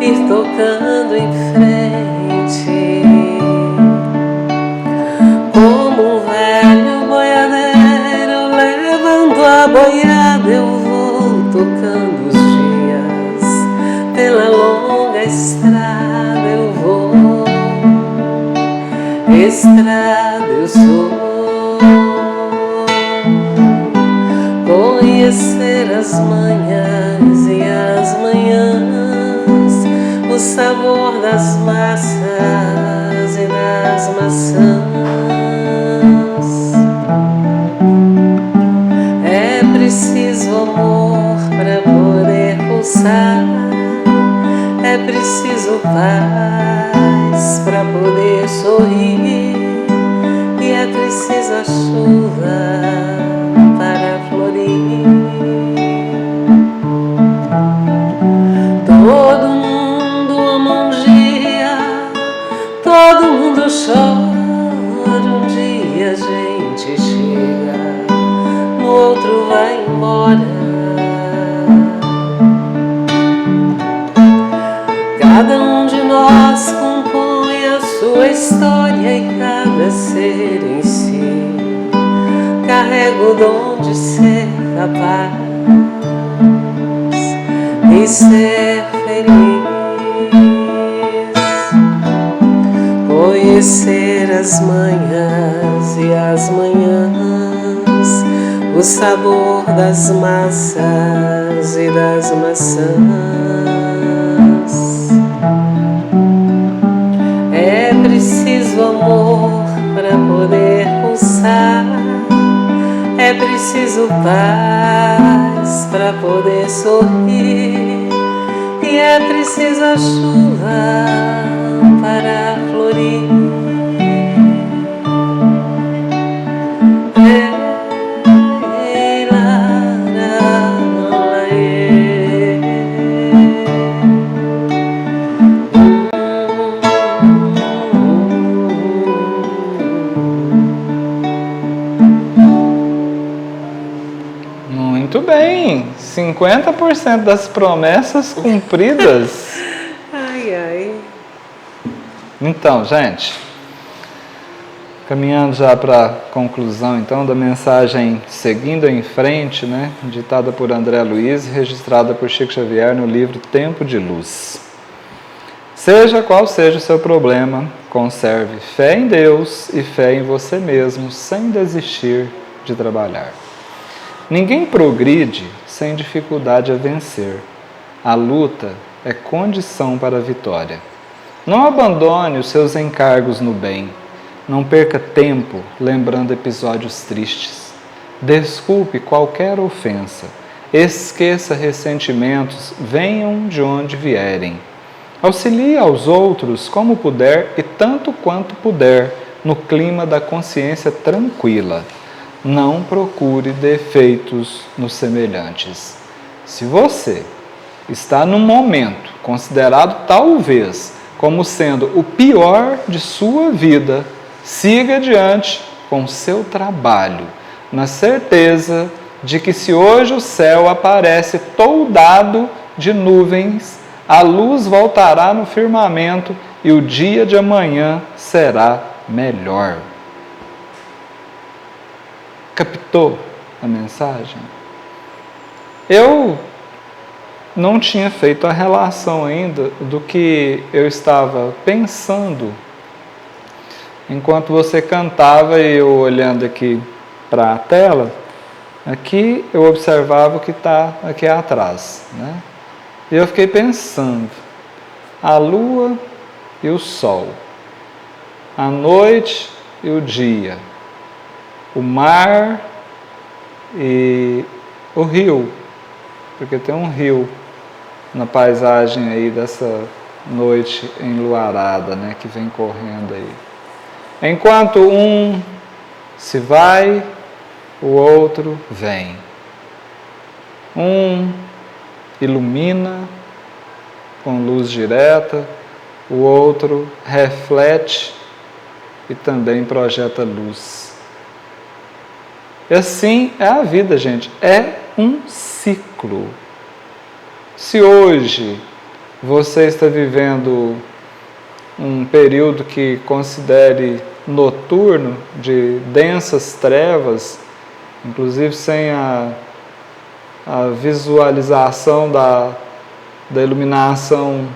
ir tocando em frente. Como um velho boiadeiro levando a boiada, eu vou tocando os dias. Pela longa estrada eu vou, estrada eu sou. Conhecer as manhãs e as manhãs, o sabor das massas e das maçãs. É preciso amor para poder pulsar. É preciso paz para poder sorrir. E é preciso a chuva para florir. Todo mundo ama um dia, todo mundo chora. Um dia a gente chega, no outro vai embora. Cada um de nós compõe a sua história e cada ser em si carrega o dom de ser capaz e ser feliz. Conhecer as manhãs e as manhãs, o sabor das massas e das maçãs. É preciso amor para poder pulsar. É preciso paz para poder sorrir. E é preciso a chuva para florir. Muito bem, 50% das promessas cumpridas. Ai, ai. Então, gente, caminhando já para a conclusão, então, da mensagem Seguindo em Frente, né, ditada por André Luiz, registrada por Chico Xavier no livro Tempo de Luz. Seja qual seja o seu problema, conserve fé em Deus e fé em você mesmo, sem desistir de trabalhar. Ninguém progride sem dificuldade a vencer. A luta é condição para a vitória. Não abandone os seus encargos no bem. Não perca tempo lembrando episódios tristes. Desculpe qualquer ofensa. Esqueça ressentimentos, venham de onde vierem. Auxilie aos outros como puder e tanto quanto puder, no clima da consciência tranquila. Não procure defeitos nos semelhantes. Se você está num momento considerado talvez como sendo o pior de sua vida, siga adiante com seu trabalho, na certeza de que se hoje o céu aparece toldado de nuvens, a luz voltará no firmamento e o dia de amanhã será melhor. Captou a mensagem? Eu não tinha feito a relação ainda do que eu estava pensando enquanto você cantava e eu olhando aqui para a tela. Aqui eu observava o que está aqui atrás, né? E eu fiquei pensando, a lua e o sol, a noite e o dia, o mar e o rio, porque tem um rio na paisagem aí dessa noite enluarada, né, que vem correndo aí. Enquanto um se vai, o outro vem. Um ilumina com luz direta, o outro reflete e também projeta luz. E assim é a vida, gente. É um ciclo. Se hoje você está vivendo um período que considere noturno, de densas trevas, inclusive sem a visualização da iluminação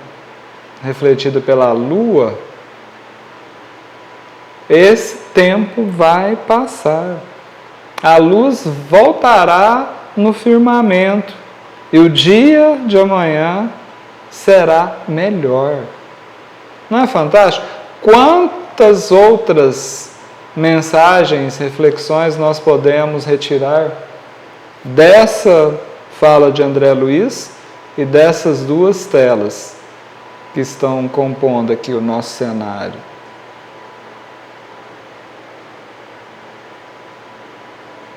refletida pela lua, esse tempo vai passar. A luz voltará no firmamento e o dia de amanhã será melhor. Não é fantástico? Quantas outras mensagens, reflexões nós podemos retirar dessa fala de André Luiz e dessas duas telas que estão compondo aqui o nosso cenário?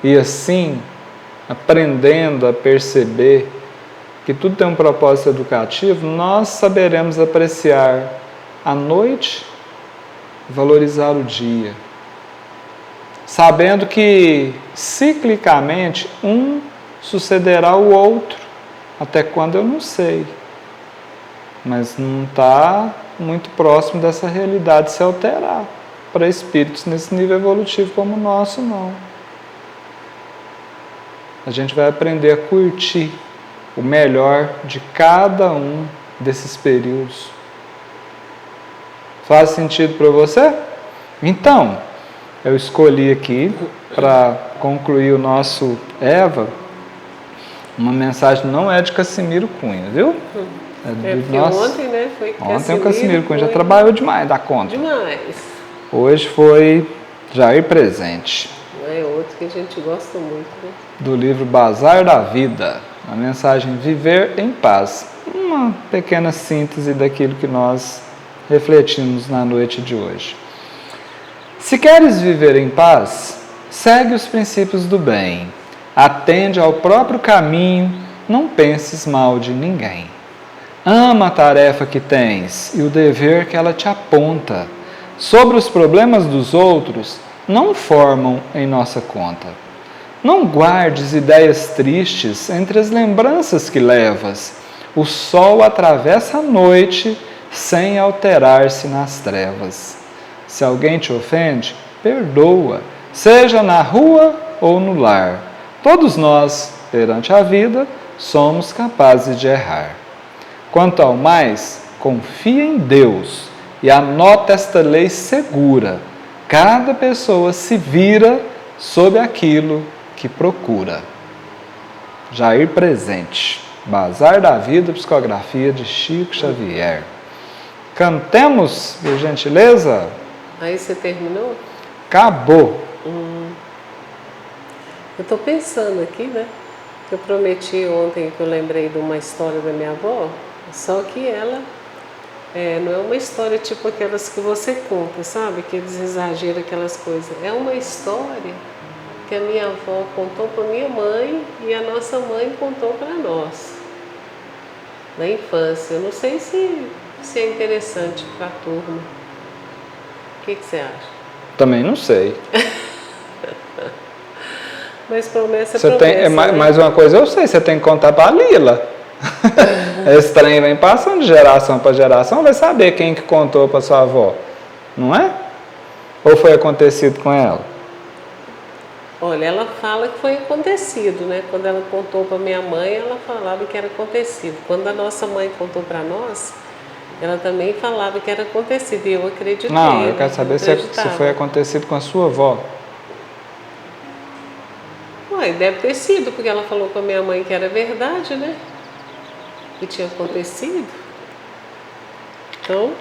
E assim, aprendendo a perceber que tudo tem um propósito educativo, nós saberemos apreciar a noite, valorizar o dia, sabendo que ciclicamente um sucederá ao outro, até quando eu não sei, mas não está muito próximo dessa realidade se alterar para espíritos nesse nível evolutivo como o nosso, não. A gente vai aprender a curtir o melhor de cada um desses períodos. Faz sentido para você? Então, eu escolhi aqui, para concluir o nosso Eva, uma mensagem, não é de Cassimiro Cunha, viu? É porque ontem, né, foi ontem o Cassimiro Cunha já trabalhou demais da conta. Demais. Hoje foi Jair Presente. É outro que a gente gosta muito, né? Do livro Bazar da Vida, a mensagem Viver em Paz. Uma pequena síntese daquilo que nós refletimos na noite de hoje. Se queres viver em paz, segue os princípios do bem, atende ao próprio caminho, não penses mal de ninguém. Ama a tarefa que tens e o dever que ela te aponta. Sobre os problemas dos outros, não formam em nossa conta. Não guardes ideias tristes entre as lembranças que levas. O sol atravessa a noite sem alterar-se nas trevas. Se alguém te ofende, perdoa, seja na rua ou no lar. Todos nós, perante a vida, somos capazes de errar. Quanto ao mais, confia em Deus e anota esta lei segura. Cada pessoa se vira sob aquilo que procura. Jair Presente, Bazar da Vida, psicografia de Chico Xavier. Cantemos, por gentileza? Aí você terminou? Acabou. Eu estou pensando aqui, né? Eu prometi ontem que eu lembrei de uma história da minha avó, só que ela não é uma história tipo aquelas que você conta, sabe? Que eles exageram aquelas coisas. É uma história que a minha avó contou para minha mãe e a nossa mãe contou para nós, na infância. Eu não sei se é interessante para a turma. O que você acha? Também não sei. Mas promessa é você promessa. Mais uma coisa eu sei, você tem que contar para a Lila. Esse trem vem passando de geração para geração, vai saber quem que contou para sua avó, não é? Ou foi acontecido com ela? Olha, ela fala que foi acontecido, né? Quando ela contou para minha mãe, ela falava que era acontecido. Quando a nossa mãe contou para nós, ela também falava que era acontecido. E eu acreditei. Não, eu quero saber se foi acontecido com a sua avó. Ué, deve ter sido, porque ela falou para minha mãe que era verdade, né? Que tinha acontecido. Então,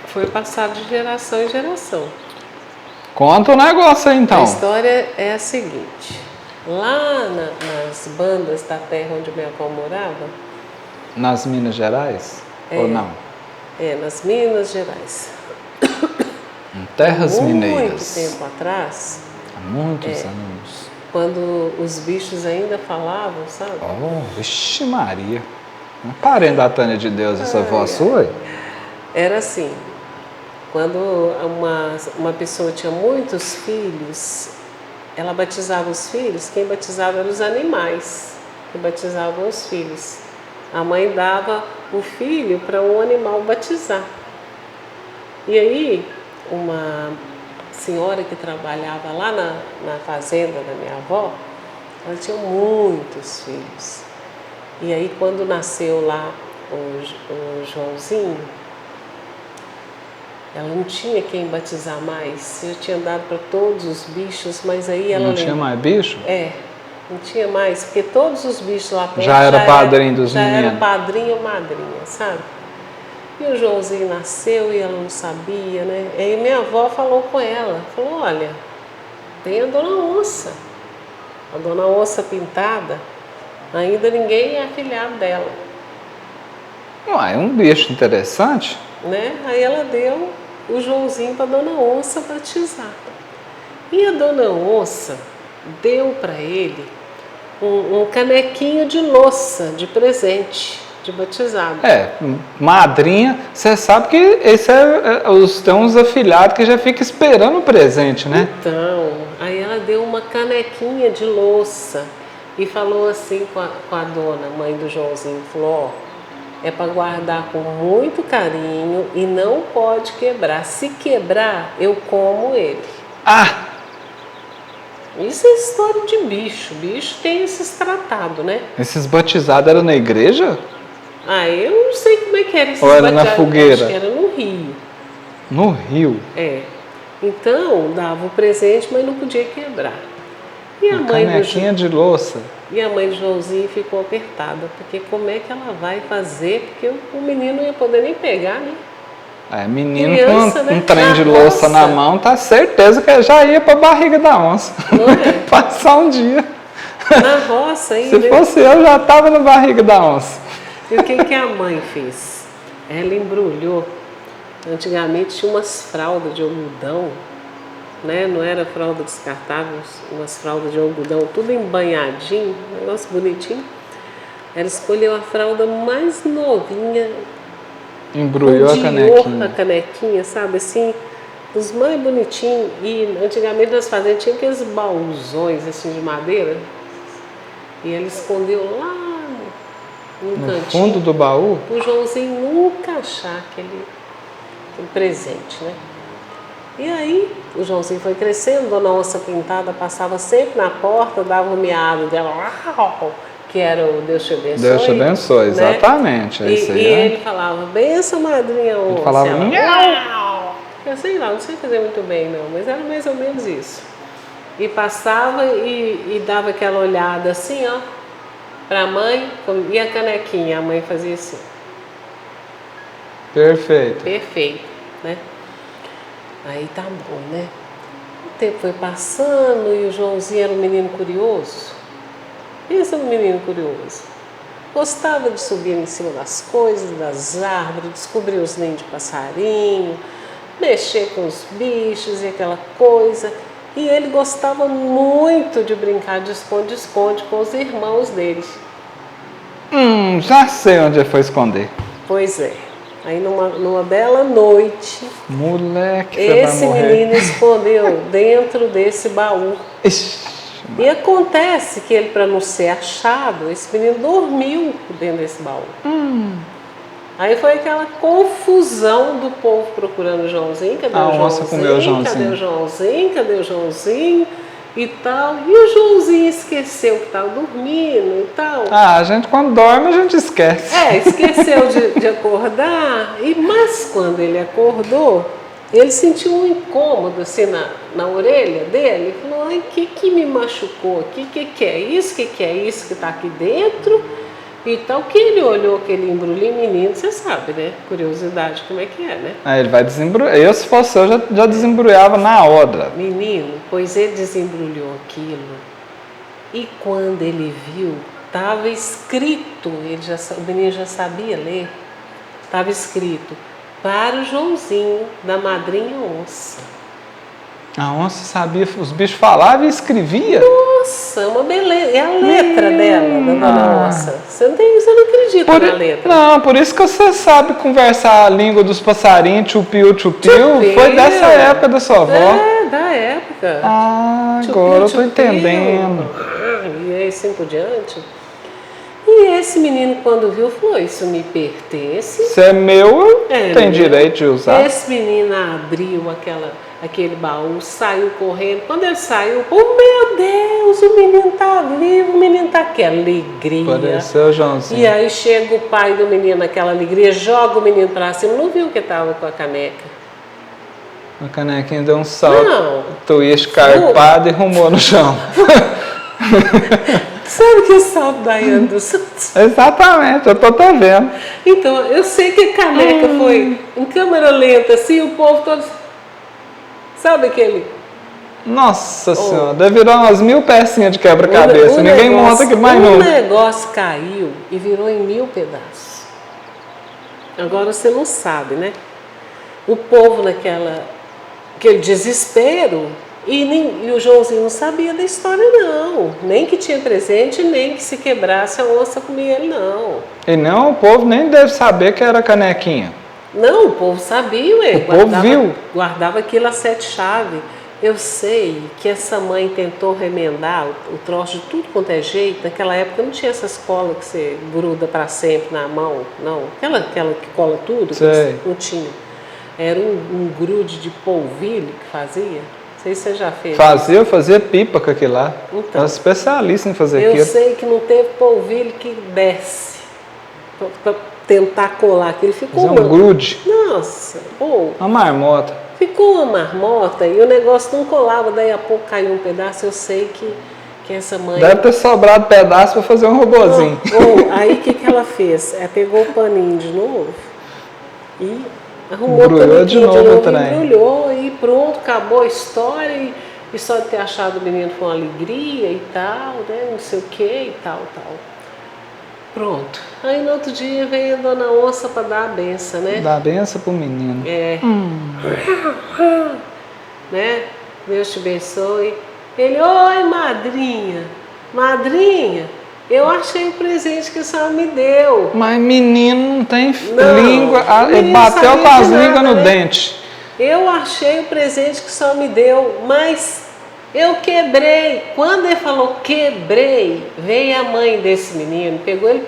foi passado de geração em geração. Conta o negócio aí, então. A história é a seguinte. Lá nas bandas da terra onde minha avó morava. Nas Minas Gerais? Ou não? Nas Minas Gerais. Em terras mineiras. Muito tempo atrás. Há muitos anos. Quando os bichos ainda falavam, sabe? Oh, vixe Maria. Não parem da Tânia de Deus, essa voz sua? Era assim. Quando uma pessoa tinha muitos filhos, ela batizava os filhos, quem batizava eram os animais que batizavam os filhos. A mãe dava o filho para um animal batizar. E aí, uma senhora que trabalhava lá na fazenda da minha avó, ela tinha muitos filhos. E aí, quando nasceu lá o Joãozinho, ela não tinha quem batizar mais. Eu tinha dado para todos os bichos, mas aí ela... Não tinha mais bicho? Não tinha mais, porque todos os bichos lá perto já era padrinho dos meninos. Já era padrinho ou madrinha, sabe? E o Joãozinho nasceu e ela não sabia, né? Aí minha avó falou com ela, falou, olha, tem a Dona Onça. A Dona Onça pintada, ainda ninguém é afilhado dela. É um bicho interessante. Né? Aí ela deu o Joãozinho para a Dona Onça batizar. E a Dona Onça deu para ele um canequinho de louça de presente, de batizado. Madrinha, você sabe que esse tem uns afilhados que já ficam esperando o presente, né? Então, aí ela deu uma canequinha de louça e falou assim com a dona, mãe do Joãozinho, falou, é para guardar com muito carinho e não pode quebrar. Se quebrar, eu como ele. Isso é história de bicho. Bicho tem esses tratados, né? Esses batizados eram na igreja? Eu não sei como é que era esses batizados. Ou era na fogueira? Acho que era no Rio. No Rio? Então, dava o presente, mas não podia quebrar. E a mãe canequinha de louça. E a mãe de Joãozinho ficou apertada, porque como é que ela vai fazer? Porque o menino não ia poder nem pegar, né? Menino criança, com um trem de louça na mão, tá certeza que já ia pra barriga da onça. Não é? Passar um dia. Na roça ainda. Se fosse eu, já tava na barriga da onça. E o que a mãe fez? Ela embrulhou. Antigamente tinha umas fraldas de algodão, né? Não era fralda descartável, umas fraldas de algodão, tudo embanhadinho, um negócio bonitinho. Ela escolheu a fralda mais novinha, embrulhou a canequinha, sabe assim, os mais bonitinhos. E antigamente nas fazendas tinha aqueles baúzões assim de madeira, e ela escondeu lá no cantinho, fundo do baú, o Joãozinho nunca achar aquele presente, né? E aí, o Joãozinho foi crescendo, Dona Onça Pintada passava sempre na porta, dava um miado dela, que era o Deus te abençoe. Deus te abençoe, né? Exatamente. E ele falava, benção, madrinha Onça. Ele falava, miau. Eu sei lá, não sei fazer muito bem não, mas era mais ou menos isso. E passava e dava aquela olhada assim, ó, pra mãe, e a canequinha, a mãe fazia assim. Perfeito. Perfeito, né? Aí tá bom, né? O tempo foi passando e o Joãozinho era um menino curioso. Pensa no menino curioso. Gostava de subir em cima das coisas, das árvores, descobrir os ninhos de passarinho, mexer com os bichos e aquela coisa. E ele gostava muito de brincar de esconde-esconde com os irmãos dele. Já sei onde ele foi esconder. Pois é. Aí numa bela noite, moleque, esse menino escondeu dentro desse baú. E acontece que ele, para não ser achado, esse menino dormiu dentro desse baú. Aí foi aquela confusão do povo procurando o Joãozinho. Cadê o Joãozinho? Cadê o Joãozinho? Cadê o Joãozinho? E tal. E o Joãozinho esqueceu que estava dormindo e tal. A gente quando dorme a gente esquece. Esqueceu de acordar. Mas quando ele acordou, ele sentiu um incômodo assim na orelha dele. Ele falou, ai, que me machucou aqui? Que é isso? Que é isso que está aqui dentro? E tal, que ele olhou aquele embrulhinho, menino, você sabe, né? Curiosidade, como é que é, né? Ele vai desembrulhar. Eu, se fosse eu, já desembrulhava na hora. Menino, pois ele desembrulhou aquilo E quando ele viu, estava escrito, o menino já sabia ler, estava escrito, para o Joãozinho, da madrinha onça. A onça sabia, os bichos falavam e escrevia? Nossa, uma beleza. É a letra dela, da dona onça. Você não acredita na letra. Não, por isso que você sabe conversar a língua dos passarinhos, tchupiu, tchupiu. Foi dessa época da sua avó. É, da época. Ah, agora eu tô entendendo. E aí, assim por diante. E esse menino, quando viu, falou, isso me pertence. Se é meu, tem direito de usar. Esse menino abriu aquele baú, saiu correndo. Quando ele saiu, meu Deus, o menino tá vivo, o menino tá aqui, alegria. Pareceu o Joãozinho. E aí chega o pai do menino, aquela alegria, joga o menino pra cima, não viu que tava com a caneca. A canequinha deu um salto, Não. tu ia escarpado e rumou no chão. Sabe que salto da Iana dos Santos? Exatamente, eu tô até vendo. Então, eu sei que a caneca foi em câmera lenta, assim, o povo todo... Sabe aquele... Nossa Senhora, deve virar umas 1000 pecinhas de quebra-cabeça. Ninguém monta aqui mais não. O negócio caiu e virou em 1000 pedaços. Agora você não sabe, né? O povo aquele desespero... E o Joãozinho não sabia da história, não. Nem que tinha presente, nem que se quebrasse a onça comia ele, não. E não, o povo nem deve saber que era canequinha. Não, o povo sabia, ué. O povo viu. Guardava aquilo a 7 chaves. Eu sei que essa mãe tentou remendar o troço de tudo quanto é jeito. Naquela época não tinha essas colas que você gruda para sempre na mão, não. Aquela que cola tudo, não tinha. Era um grude de polvilho que fazia. Não sei se você já fez. Fazia pipa com aquilo lá. Então, era especialista em fazer aquilo. Eu sei que não teve polvilho que desce para tentar colar aquilo. Ficou um grude. Nossa, uma marmota. Ficou uma marmota e o negócio não colava. Daí a pouco caiu um pedaço. Eu sei que essa mãe... Deve ter sobrado pedaço para fazer um robozinho. Aí o que ela fez? Ela pegou o paninho de novo e... arrumou embrulhou de novo o trem. Embrulhou e pronto, acabou a história. E só de ter achado o menino foi uma alegria e tal, né? Não sei o que e tal. Pronto. Aí no outro dia veio a dona onça para dar a benção, né? Dar a benção pro menino. Né? Deus te abençoe. Ele, oi madrinha, madrinha. Eu achei o presente que a senhora me deu. Mas menino não tem língua, ele bateu com as línguas no dente. Eu achei o presente que a senhora me deu, mas eu quebrei. Quando ele falou quebrei, veio a mãe desse menino, pegou ele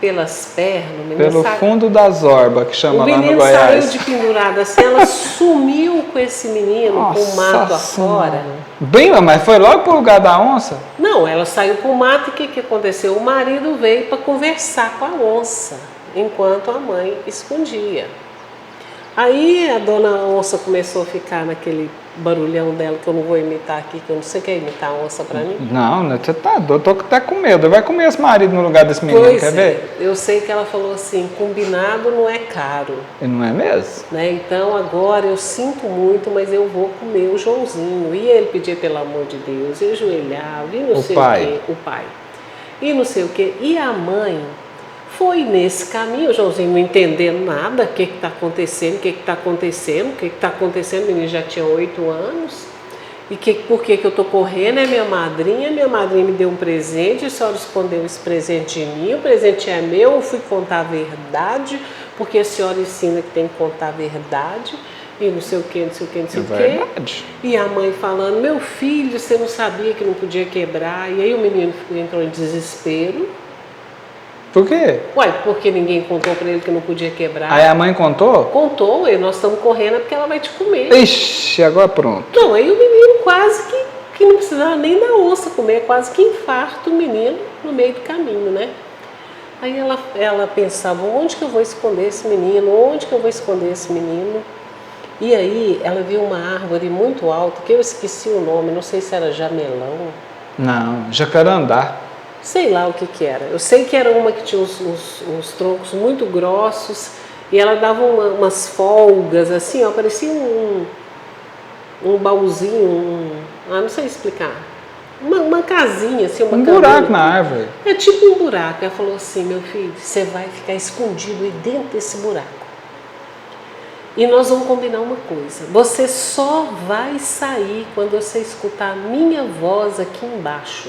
pelas pernas. Pelo fundo das orbas, que chama lá no Goiás. O menino saiu de pendurada assim, ela sumiu com esse menino. Nossa, com o mato afora. Bem, mas foi logo pro lugar da onça? Não, ela saiu pro mato e o que aconteceu? O marido veio para conversar com a onça, enquanto a mãe escondia. Aí a dona onça começou a ficar naquele barulhão dela, que eu não vou imitar aqui, que eu não sei quem imitar a onça pra mim. Não, você tá doido, eu tô até com medo. Vai comer esse marido no lugar desse menino, quer ver? Eu sei que ela falou assim, combinado não é caro. E não é mesmo? Né? Então agora eu sinto muito, mas eu vou comer o Joãozinho. E ele pedia pelo amor de Deus, e ajoelhava, e não sei o quê. O pai. E não sei o quê. E a mãe... foi nesse caminho, o Joãozinho não entendendo nada, o que está acontecendo, o menino já tinha 8 anos, e por que eu estou correndo, é minha madrinha me deu um presente, a senhora escondeu esse presente de mim, o presente é meu, eu fui contar a verdade, porque a senhora ensina que tem que contar a verdade, e não sei o que. E a mãe falando, meu filho, você não sabia que não podia quebrar, e aí o menino entrou em desespero. Por quê? Uai, porque ninguém contou pra ele que não podia quebrar. Aí a mãe contou? Contou, e nós estamos correndo porque ela vai te comer. Ixi, agora pronto. Não, aí o menino quase que não precisava nem da onça comer, quase que infarta o menino no meio do caminho, né? Aí ela pensava, onde que eu vou esconder esse menino? E aí ela viu uma árvore muito alta, que eu esqueci o nome, não sei se era jamelão. Não, jacarandá. Sei lá o que era. Eu sei que era uma que tinha uns troncos muito grossos e ela dava umas folgas assim, ó, parecia um baúzinho, não sei explicar. uma casinha, assim, uma Um cabana. buraco na árvore. É tipo um buraco. Ela falou assim, meu filho, você vai ficar escondido aí dentro desse buraco. E nós vamos combinar uma coisa. Você só vai sair quando você escutar a minha voz aqui embaixo.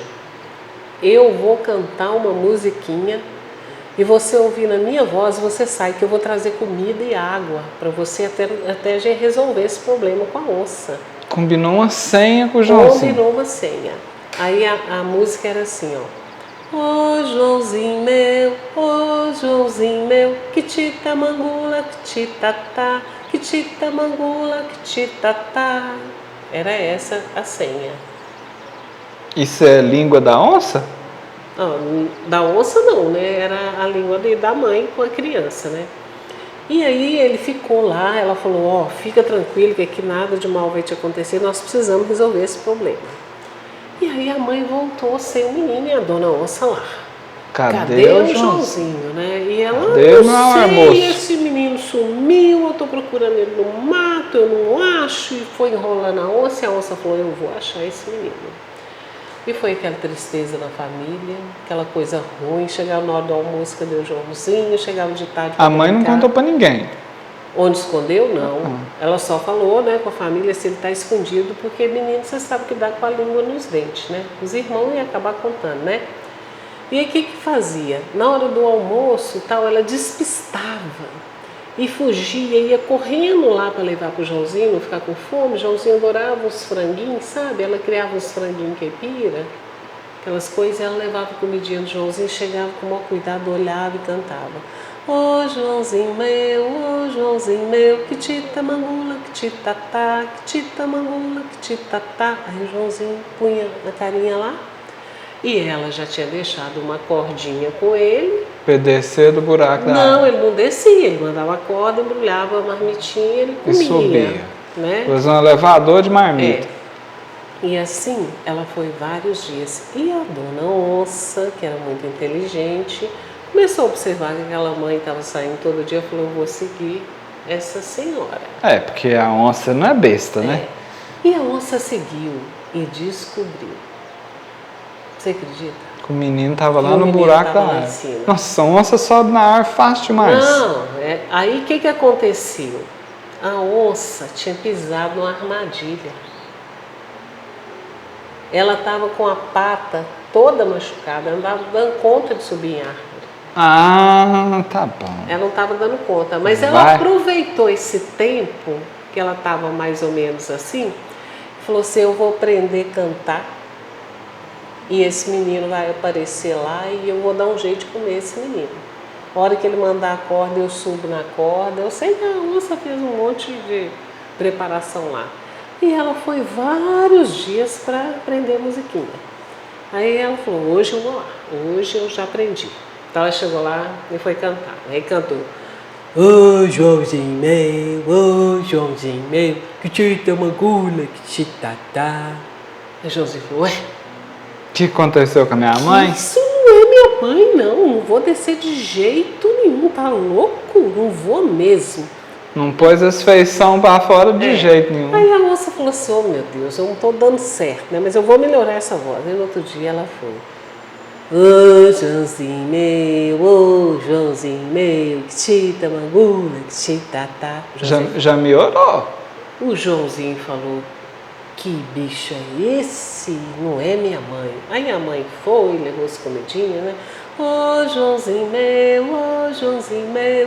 Eu vou cantar uma musiquinha e você ouvindo a minha voz, você sai, que eu vou trazer comida e água para você até já resolver esse problema com a onça. Combinou uma senha com o Joãozinho. Combinou uma senha. Aí a música era assim, ó. Ô Joãozinho meu, que tita mangula, que titatá, que tita mangula, que titatá. Era essa a senha. Isso é língua da onça? Não, da onça não, né? Era a língua da mãe com a criança, né? E aí ele ficou lá, ela falou, ó, fica tranquilo que aqui nada de mal vai te acontecer, nós precisamos resolver esse problema. E aí a mãe voltou sem o menino e a dona onça lá. Cadê o Joãozinho, né? E ela, não sei, esse menino sumiu, eu tô procurando ele no mato, eu não acho, e foi enrolando a onça, e a onça falou, eu vou achar esse menino. E foi aquela tristeza na família, aquela coisa ruim, chegava na hora do almoço, cadê o Joãozinho, chegava de tarde. A mãe não contou pra ninguém. Onde escondeu, não. Ela só falou, né, com a família se ele está escondido, porque menino, você sabe que dá com a língua nos dentes, né? Os irmãos iam acabar contando, né? E aí o que fazia? Na hora do almoço, tal, ela despistava e fugia, ia correndo lá para levar para o Joãozinho, não ficar com fome. O Joãozinho adorava os franguinhos, sabe? Ela criava uns franguinhos caipira, aquelas coisas, ela levava comidinha do Joãozinho, chegava com o maior cuidado, olhava e cantava. Ô Joãozinho meu, que tita mangula, que titatá, que tita mangula, que titatá. Aí o Joãozinho punha a carinha lá e ela já tinha deixado uma cordinha com ele. Pra descer do buraco da árvore. Não, ele não descia, ele mandava a corda, embrulhava a marmitinha e ele comia. E subia. Né? Usando um elevador de marmita. E assim ela foi vários dias. E a dona onça, que era muito inteligente, começou a observar que aquela mãe estava saindo todo dia e falou, eu vou seguir essa senhora. Porque a onça não é besta, né? E a onça seguiu e descobriu. Você acredita? Que o menino estava lá no buraco da árvore. Nossa, a onça sobe na árvore fácil demais. Não, aí o que aconteceu? A onça tinha pisado numa armadilha. Ela estava com a pata toda machucada, ela não estava dando conta de subir em árvore. Ah, tá bom. Ela não estava dando conta, mas ela aproveitou esse tempo que ela estava mais ou menos assim, falou assim, eu vou aprender a cantar e esse menino vai aparecer lá e eu vou dar um jeito de comer esse menino. A hora que ele mandar a corda, eu subo na corda. Eu sei que a onça fez um monte de preparação lá. E ela foi vários dias para aprender a musiquinha. Aí ela falou, hoje eu vou lá, hoje eu já aprendi. Então ela chegou lá e foi cantar. Aí cantou, ô Joãozinho meu, que tita mangula, que titatá. Aí Joãozinho falou, ué? O que aconteceu com a minha mãe? Isso não é minha mãe, não vou descer de jeito nenhum, tá louco? Não vou mesmo. Não pôs as feição para fora de jeito nenhum. Aí a moça falou assim, oh meu Deus, eu não tô dando certo, né? Mas eu vou melhorar essa voz. Aí no outro dia ela foi, ô Joãozinho meu, que tita mangula, que titatá. Já melhorou. O Joãozinho falou, que bicho é esse? Não é minha mãe. Aí a mãe foi, levou as comidinhas, né? Ô Joãozinho meu,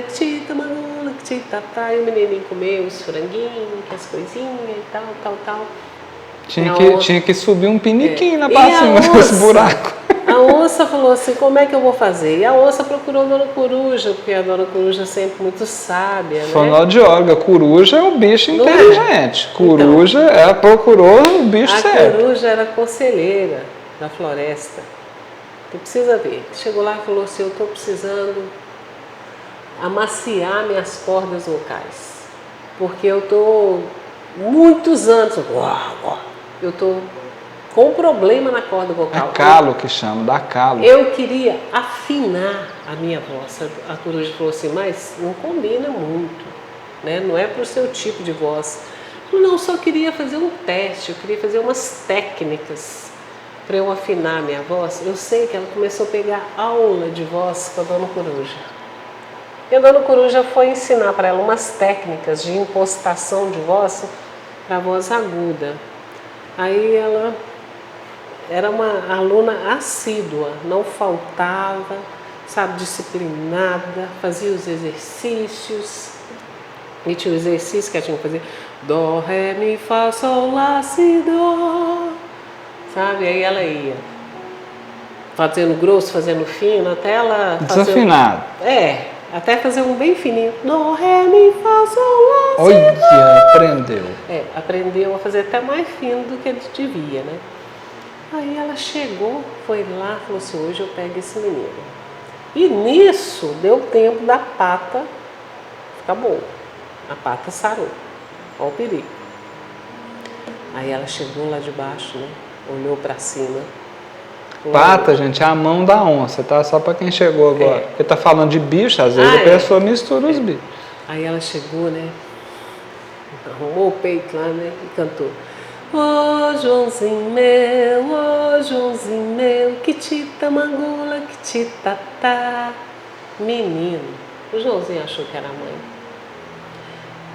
que tita mangula, que titatá. E o menininho comeu os franguinhos, as coisinhas e tal. Tinha que subir um piniquinho na pra cima desse buraco. A onça falou assim, como é que eu vou fazer? E a onça procurou a Dona Coruja, porque a Dona Coruja é sempre muito sábia, né? Fonoaudióloga, coruja é um bicho inteligente. Coruja, então, ela procurou o bicho certo. A coruja era conselheira da floresta. Tu precisa ver. Chegou lá e falou assim, eu estou precisando amaciar minhas cordas vocais. Porque eu estou muitos anos, eu estou com um problema na corda vocal. É calo que chama, dá calo. Eu queria afinar a minha voz. A coruja falou assim, mas não combina muito, né? Não é para o seu tipo de voz. Não, só queria fazer um teste, eu queria fazer umas técnicas para eu afinar minha voz, eu sei que ela começou a pegar aula de voz com a Dona Coruja. E a Dona Coruja foi ensinar para ela umas técnicas de impostação de voz para voz aguda. Aí ela era uma aluna assídua, não faltava, sabe, disciplinada, fazia os exercícios. E tinha o exercício que ela tinha que fazer: Dó, Ré, Mi, Fá, Sol, Lá, Si, Dó. Sabe? Aí ela ia fazendo grosso, fazendo fino, até ela desafinado. Até fazer um bem fininho. Dó, Ré, Mi, Fá, Sol, Lá, Si, Olha, Dó. aprendeu. Aprendeu a fazer até mais fino do que ele devia, né? Aí ela chegou, foi lá, falou assim: hoje eu pego esse menino. E nisso deu tempo da pata ficar boa. A pata sarou. Olha o perigo. Aí ela chegou lá de baixo, né? Olhou pra cima. Pata, gente, é a mão da onça, tá? Só pra quem chegou agora. Porque tá falando de bicho, às vezes a pessoa mistura os bichos. Aí ela chegou, né? Arrumou o peito lá, né? E cantou: Ô Joãozinho meu, que tita mangula, que titatá. Menino, o Joãozinho achou que era a mãe.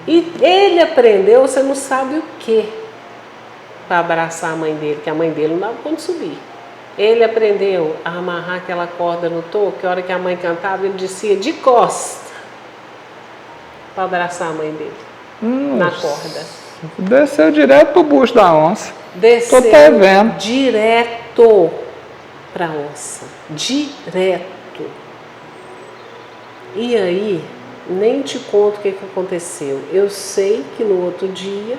E ele aprendeu, você não sabe o que, para abraçar a mãe dele, que a mãe dele não dava conta de subir. Ele aprendeu a amarrar aquela corda no toco, que a hora que a mãe cantava, ele descia de costa para abraçar a mãe dele, na corda. Desceu direto pro bucho da onça. Desceu tô até vendo. Direto para a onça. Direto. E aí, nem te conto o que aconteceu. Eu sei que no outro dia,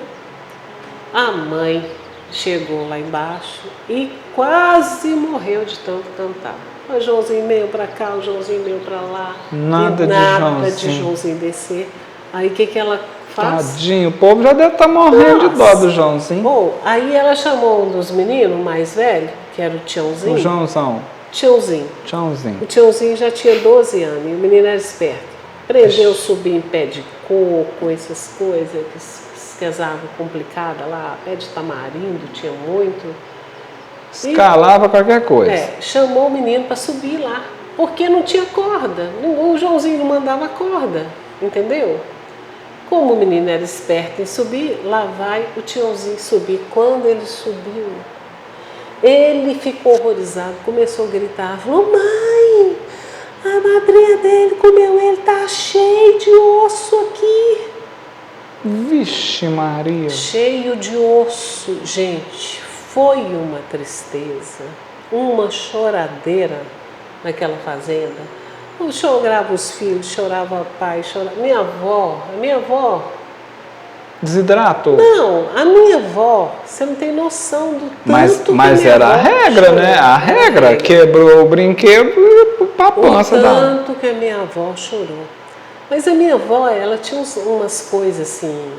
a mãe chegou lá embaixo e quase morreu de tanto cantar. O Joãozinho meu para cá, o Joãozinho meu para lá. Nada de Joãozinho descer. Aí o que ela faz? Tadinho, o povo já deve estar morrendo de dó do Joãozinho. Bom, aí ela chamou um dos meninos mais velho, que era o Tiãozinho. O Joãozão. Tiãozinho. O Tiãozinho já tinha 12 anos e o menino era esperto. Aprendeu a subir em pé de coco, essas coisas que as árvores complicadas lá, pé de tamarindo, tinha muito. Escalava qualquer coisa. Chamou o menino para subir lá, porque não tinha corda. O Joãozinho não mandava corda, entendeu? Como o menino era esperto em subir, lá vai o Tiãozinho subir. Quando ele subiu, ele ficou horrorizado, começou a gritar, falou: mãe, a madrinha dele comeu ele, tá cheio de osso aqui. Vixe Maria. Cheio de osso, gente, foi uma tristeza, uma choradeira naquela fazenda. Chorava os filhos, chorava o pai, chorava. A minha avó desidratou? Não, a minha avó, você não tem noção do tanto mas que era a regra, chorou. né? A regra, quebrou o brinquedo e pra pança da... O tanto que a minha avó chorou. Mas a minha avó, ela tinha umas coisas assim,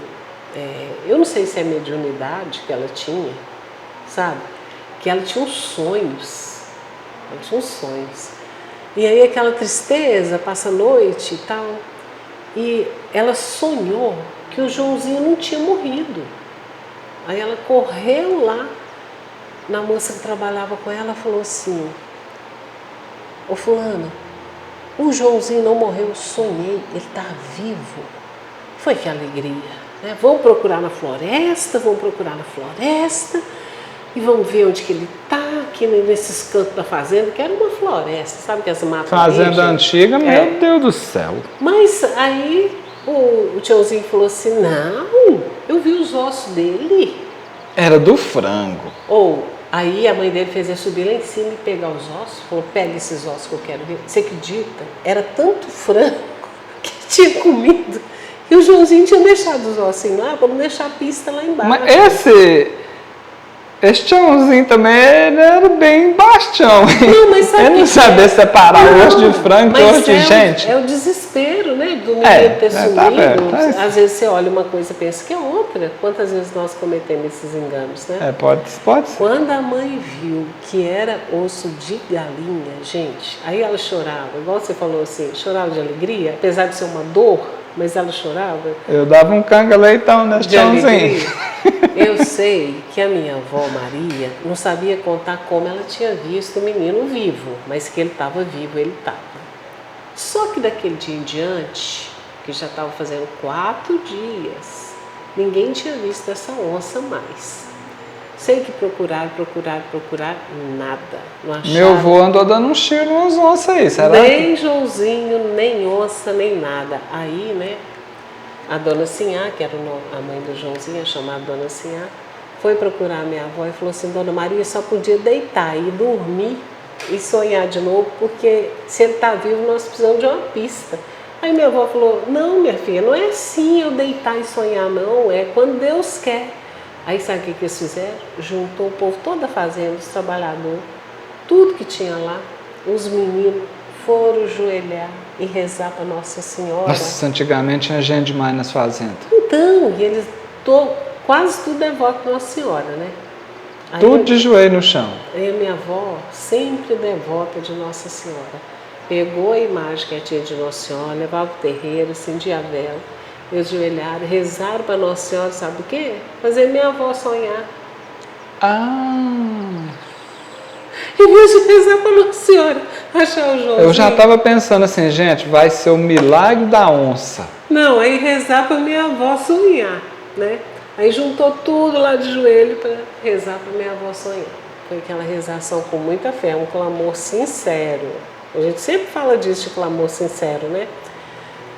eu não sei se é mediunidade que ela tinha, sabe? Que ela tinha uns sonhos. Ela tinha uns sonhos. E aí aquela tristeza, passa a noite e tal. E ela sonhou que o Joãozinho não tinha morrido. Aí ela correu lá na moça que trabalhava com ela, falou assim: ô fulana, o Joãozinho não morreu, eu sonhei, ele está vivo. Foi que alegria, né? Vamos procurar na floresta e vamos ver onde que ele está, aqui nesses cantos da fazenda, que era uma floresta, sabe que essa mata fazenda antiga, meu Deus do céu. Mas aí o Tiãozinho falou assim: não, eu vi os ossos dele. Era do frango. Aí a mãe dele fez ele subir lá em cima e pegar os ossos, falou: pega esses ossos que eu quero ver. Você acredita? Era tanto frango que tinha comido, e o Joãozinho tinha deixado os ossos lá para não deixar a pista lá embaixo. Mas esse Tiãozinho também, ele era bem bastião. Não, mas sabe ele não sabia separar o osso de frango e o osso de gente. É o desespero, né, do menino ter sumido. Tá. Às vezes você olha uma coisa e pensa que é outra. Quantas vezes nós cometemos esses enganos, né? Pode ser. Quando a mãe viu que era osso de galinha, gente, aí ela chorava, igual você falou assim, chorava de alegria, apesar de ser uma dor, mas ela chorava. Eu dava um canga-leitão nesse Tiãozinho. Eu sei que a minha avó Maria não sabia contar como ela tinha visto o menino vivo, mas que ele estava vivo, ele estava. Só que daquele dia em diante, que já estava fazendo 4 dias, ninguém tinha visto essa onça mais. Sei que procuraram, nada. Não acharam. Meu avô andou dando um tiro nas onças aí, será? Nem Joãozinho, nem onça, nem nada. Aí, né, a dona Sinhá, que era a mãe do Joãozinho, chamada dona Sinhá, foi procurar a minha avó e falou assim: Dona Maria só podia deitar e dormir e sonhar de novo, porque se ele está vivo nós precisamos de uma pista. Aí minha avó falou: não, minha filha, não é assim eu deitar e sonhar, não, é quando Deus quer. Aí sabe o que eles fizeram? Juntou o povo toda a fazenda, os trabalhadores, tudo que tinha lá, os meninos foram ajoelhar e rezar para Nossa Senhora. Nossa, antigamente tinha gente demais nas fazendas. Então, e eles quase tudo devoto para Nossa Senhora, né? Aí tudo de joelho no chão. Aí a minha avó, sempre devota de Nossa Senhora, pegou a imagem que tinha de Nossa Senhora, levava para o terreiro, acendia a vela, eles ajoelharam, rezaram para Nossa Senhora, sabe o quê? Fazer minha avó sonhar. Em vez de rezar para Nossa Senhora, achar o Joãozinho. Eu já estava pensando assim, gente, vai ser o milagre da onça. Não, aí rezar para minha avó sonhar, né? Aí juntou tudo lá de joelho para rezar para minha avó sonhar. Foi aquela rezação com muita fé, um clamor sincero. A gente sempre fala disso, de clamor sincero, né?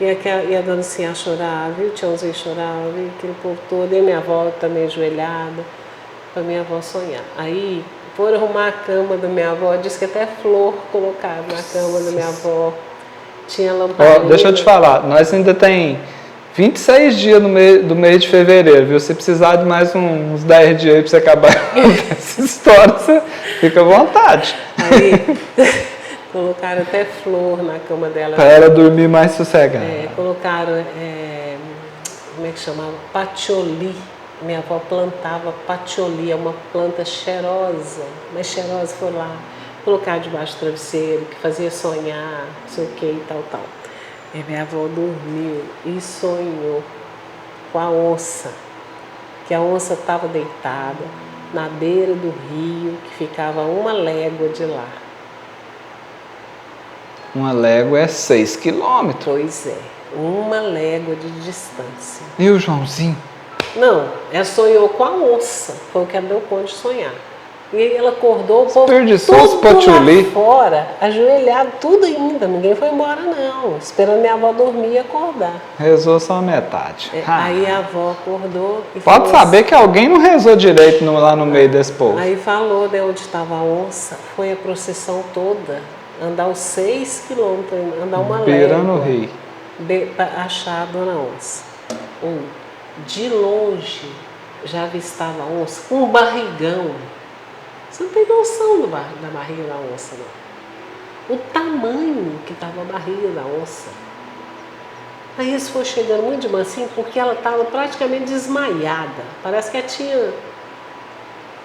E a dona Sinhá chorava, e o Tiãozinho chorava, e aquele povo todo, e a minha avó também ajoelhada, para minha avó sonhar. Aí foram arrumar a cama da minha avó, disse que até flor colocaram na cama da minha avó. Tinha lamparina. Deixa eu te falar, nós ainda tem 26 dias do mês de fevereiro, viu? Se precisar de mais uns 10 dias aí para você acabar essa história, você fica à vontade. Aí colocaram até flor na cama dela. Para ela dormir mais sossegada. Colocaram, como é que chamava? Patchouli. Minha avó plantava patchouli, é uma planta cheirosa, mas cheirosa foi lá. Colocar debaixo do travesseiro, que fazia sonhar, não sei o que e tal. E minha avó dormiu e sonhou com a onça, que a onça estava deitada na beira do rio, que ficava 1 légua de lá. 1 légua é 6 quilômetros. Pois é, 1 légua de distância. E o Joãozinho? Não, ela sonhou com a onça, foi o que ela deu conta de sonhar. E ela acordou, o povo tudo lá fora, ajoelhado, tudo ainda, ninguém foi embora não, esperando minha avó dormir e acordar. Rezou só a metade. Aí a avó acordou e pode saber que alguém não rezou direito lá no meio desse povo. Aí falou de onde estava a onça, foi a procissão toda, andar os 6 quilômetros, andar 1 légua. Beirando o rio. Para achar a dona onça. De longe já avistava a onça com um barrigão. Você não tem noção da barriga da onça, não. O tamanho que estava a barriga da onça. Aí eles foram chegando muito de mansinho porque ela estava praticamente desmaiada. Parece que ela tinha,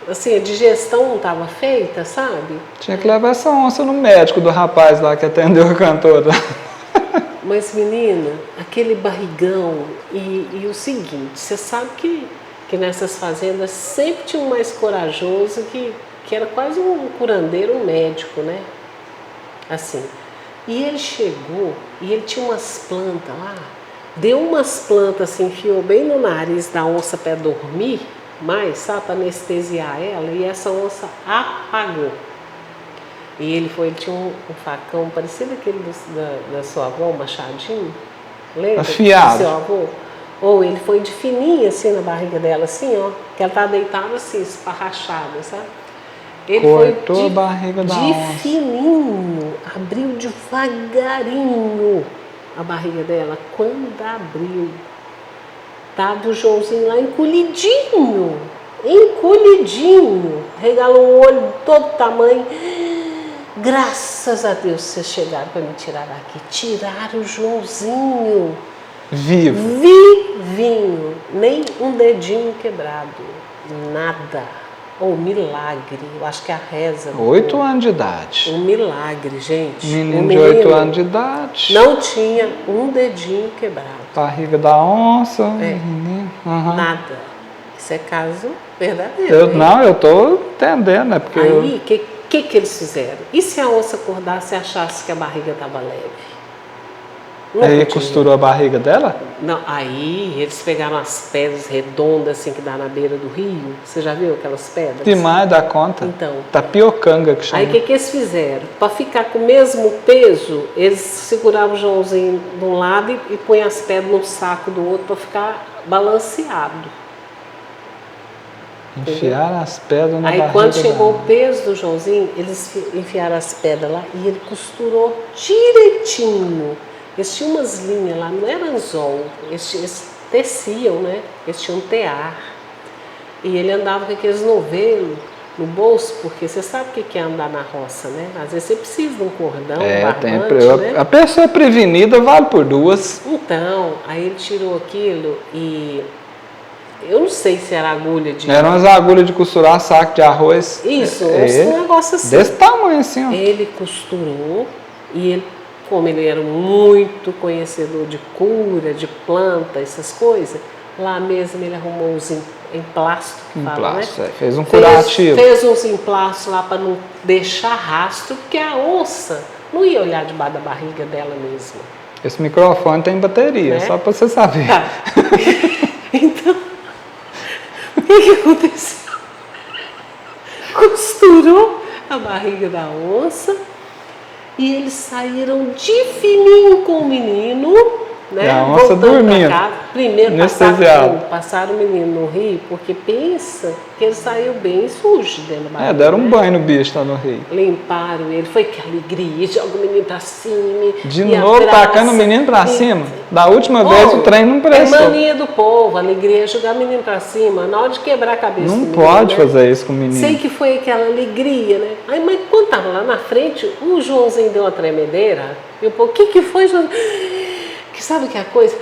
assim, a digestão não estava feita, sabe? Tinha que levar essa onça no médico do rapaz lá que atendeu a cantora. Mas, menino, aquele barrigão e o seguinte, você sabe que nessas fazendas sempre tinha um mais corajoso que era quase um curandeiro, um médico, né? Assim. E ele chegou e ele tinha umas plantas lá, deu umas plantas assim, enfiou bem no nariz da onça para dormir, mais, sabe, para anestesiar ela, e essa onça apagou. E ele tinha um facão parecido aquele da sua avó, um machadinho, lembra? Afiado. Do seu avô? Ou ele foi de fininho assim na barriga dela, assim, ó, que ela tá deitada assim, esparrachada, sabe? Ele cortou foi a barriga da onça. De fininho, abriu devagarinho a barriga dela. Quando abriu, tava o Joãozinho lá encolhidinho, regalou o olho todo tamanho. Graças a Deus vocês chegaram para me tirar daqui. Tiraram o Joãozinho. Vivinho. Nem um dedinho quebrado. Nada. Milagre. Eu acho que a reza. 8 anos de idade. Um milagre, gente. Menino de 8 anos de idade. Não tinha um dedinho quebrado. Barriga da onça. Nada. Isso é caso verdadeiro. Eu estou entendendo, é porque... Aí, o que eles fizeram? E se a onça acordasse e achasse que a barriga estava leve? Aí costurou a barriga dela? Não, aí eles pegaram as pedras redondas assim que dá na beira do rio. Você já viu aquelas pedras? Demais da conta. Então. Tapiocanga que chama. Aí o que eles fizeram? Para ficar com o mesmo peso, eles seguravam o Joãozinho de um lado e põem as pedras no saco do outro para ficar balanceado. Enfiaram as pedras na barriga. Aí quando chegou o peso do Joãozinho, eles enfiaram as pedras lá e ele costurou direitinho. Eles tinham umas linhas lá, não era anzol, eles teciam, né? Eles tinham tear. E ele andava com aqueles novelos no bolso, porque você sabe o que é andar na roça, né? Às vezes você precisa de um cordão, um barbante, né? A pessoa prevenida vale por duas. Então, aí ele tirou aquilo e... Eu não sei se era agulha de... Eram umas agulhas de costurar saco de arroz. Isso, um negócio assim. Desse tamanho assim, ó. Ele costurou e ele, como ele era muito conhecedor de cura, de planta, essas coisas, lá mesmo ele arrumou uns emplastos, né? Fez um curativo. Fez uns emplastos lá para não deixar rastro, porque a onça não ia olhar debaixo da barriga dela mesmo. Esse microfone tem bateria, só para você saber. Tá. Então, o que aconteceu? Costurou a barriga da onça e eles saíram de fininho com o menino, né? E a onça dormindo. Primeiro passaram o menino no rio, porque pensa que ele saiu bem sujo dentro da barriga. Deram um banho no bicho lá no rio. Limparam ele, foi que alegria, joga o menino pra cima. De novo, tacando o menino pra cima. Da última vez o trem não prestou. É mania do povo, alegria, jogar o menino pra cima, na hora de quebrar a cabeça do menino. Não pode fazer isso com o menino. Sei que foi aquela alegria, né? Aí, mas quando tava lá na frente, o Joãozinho deu uma tremedeira. E o povo, o que foi, Joãozinho? Que sabe que é a coisa?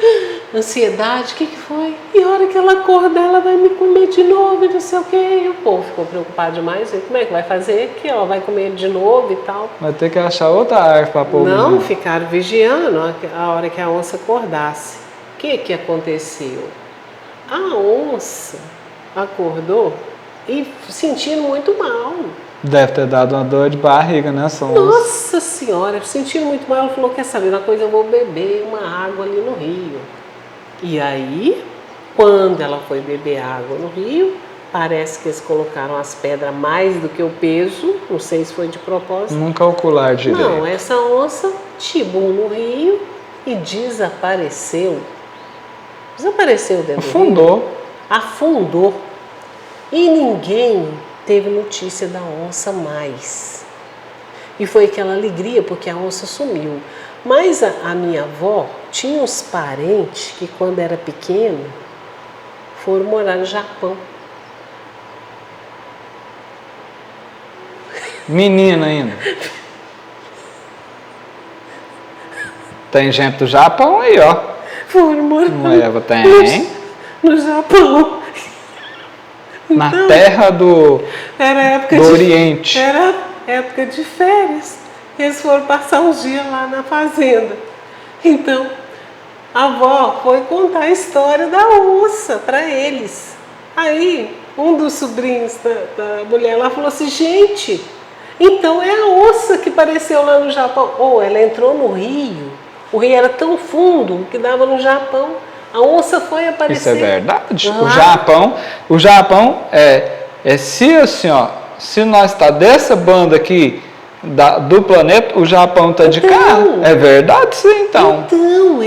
Ansiedade, o que foi? E a hora que ela acordar, ela vai me comer de novo, não sei o quê. E o povo ficou preocupado demais. E como é que vai fazer? Que ela vai comer de novo e tal. Vai ter que achar outra árvore para pôr. Não, ficaram vigiando a hora que a onça acordasse. O que aconteceu? A onça acordou e sentindo muito mal. Deve ter dado uma dor de barriga, né, Sonsa? Nossa Senhora, sentindo muito mal, ela falou, quer saber, uma coisa, eu vou beber uma água ali no rio. E aí, quando ela foi beber água no rio, parece que eles colocaram as pedras mais do que o peso, não sei se foi de propósito. Não calcular direito. Não, essa onça tibou no rio e desapareceu. Desapareceu dentro do rio. Afundou. E ninguém teve notícia da onça mais. E foi aquela alegria, porque a onça sumiu. Mas a minha avó tinha uns parentes que, quando era pequeno, foram morar no Japão. Menina ainda. Tem gente do Japão aí, ó. Foram morar. Não Eva, tem. No Japão. Na terra do Oriente. Era época de férias. Eles foram passar uns dias lá na fazenda. Então, a avó foi contar a história da onça para eles. Aí, um dos sobrinhos da mulher lá falou assim, gente, então é a onça que apareceu lá no Japão. Ela entrou no rio. O rio era tão fundo que dava no Japão. A onça foi aparecer. Isso é verdade. Lá. O Japão se assim, ó, se nós está dessa banda aqui do planeta, o Japão está de cá. É verdade, sim, então. Então,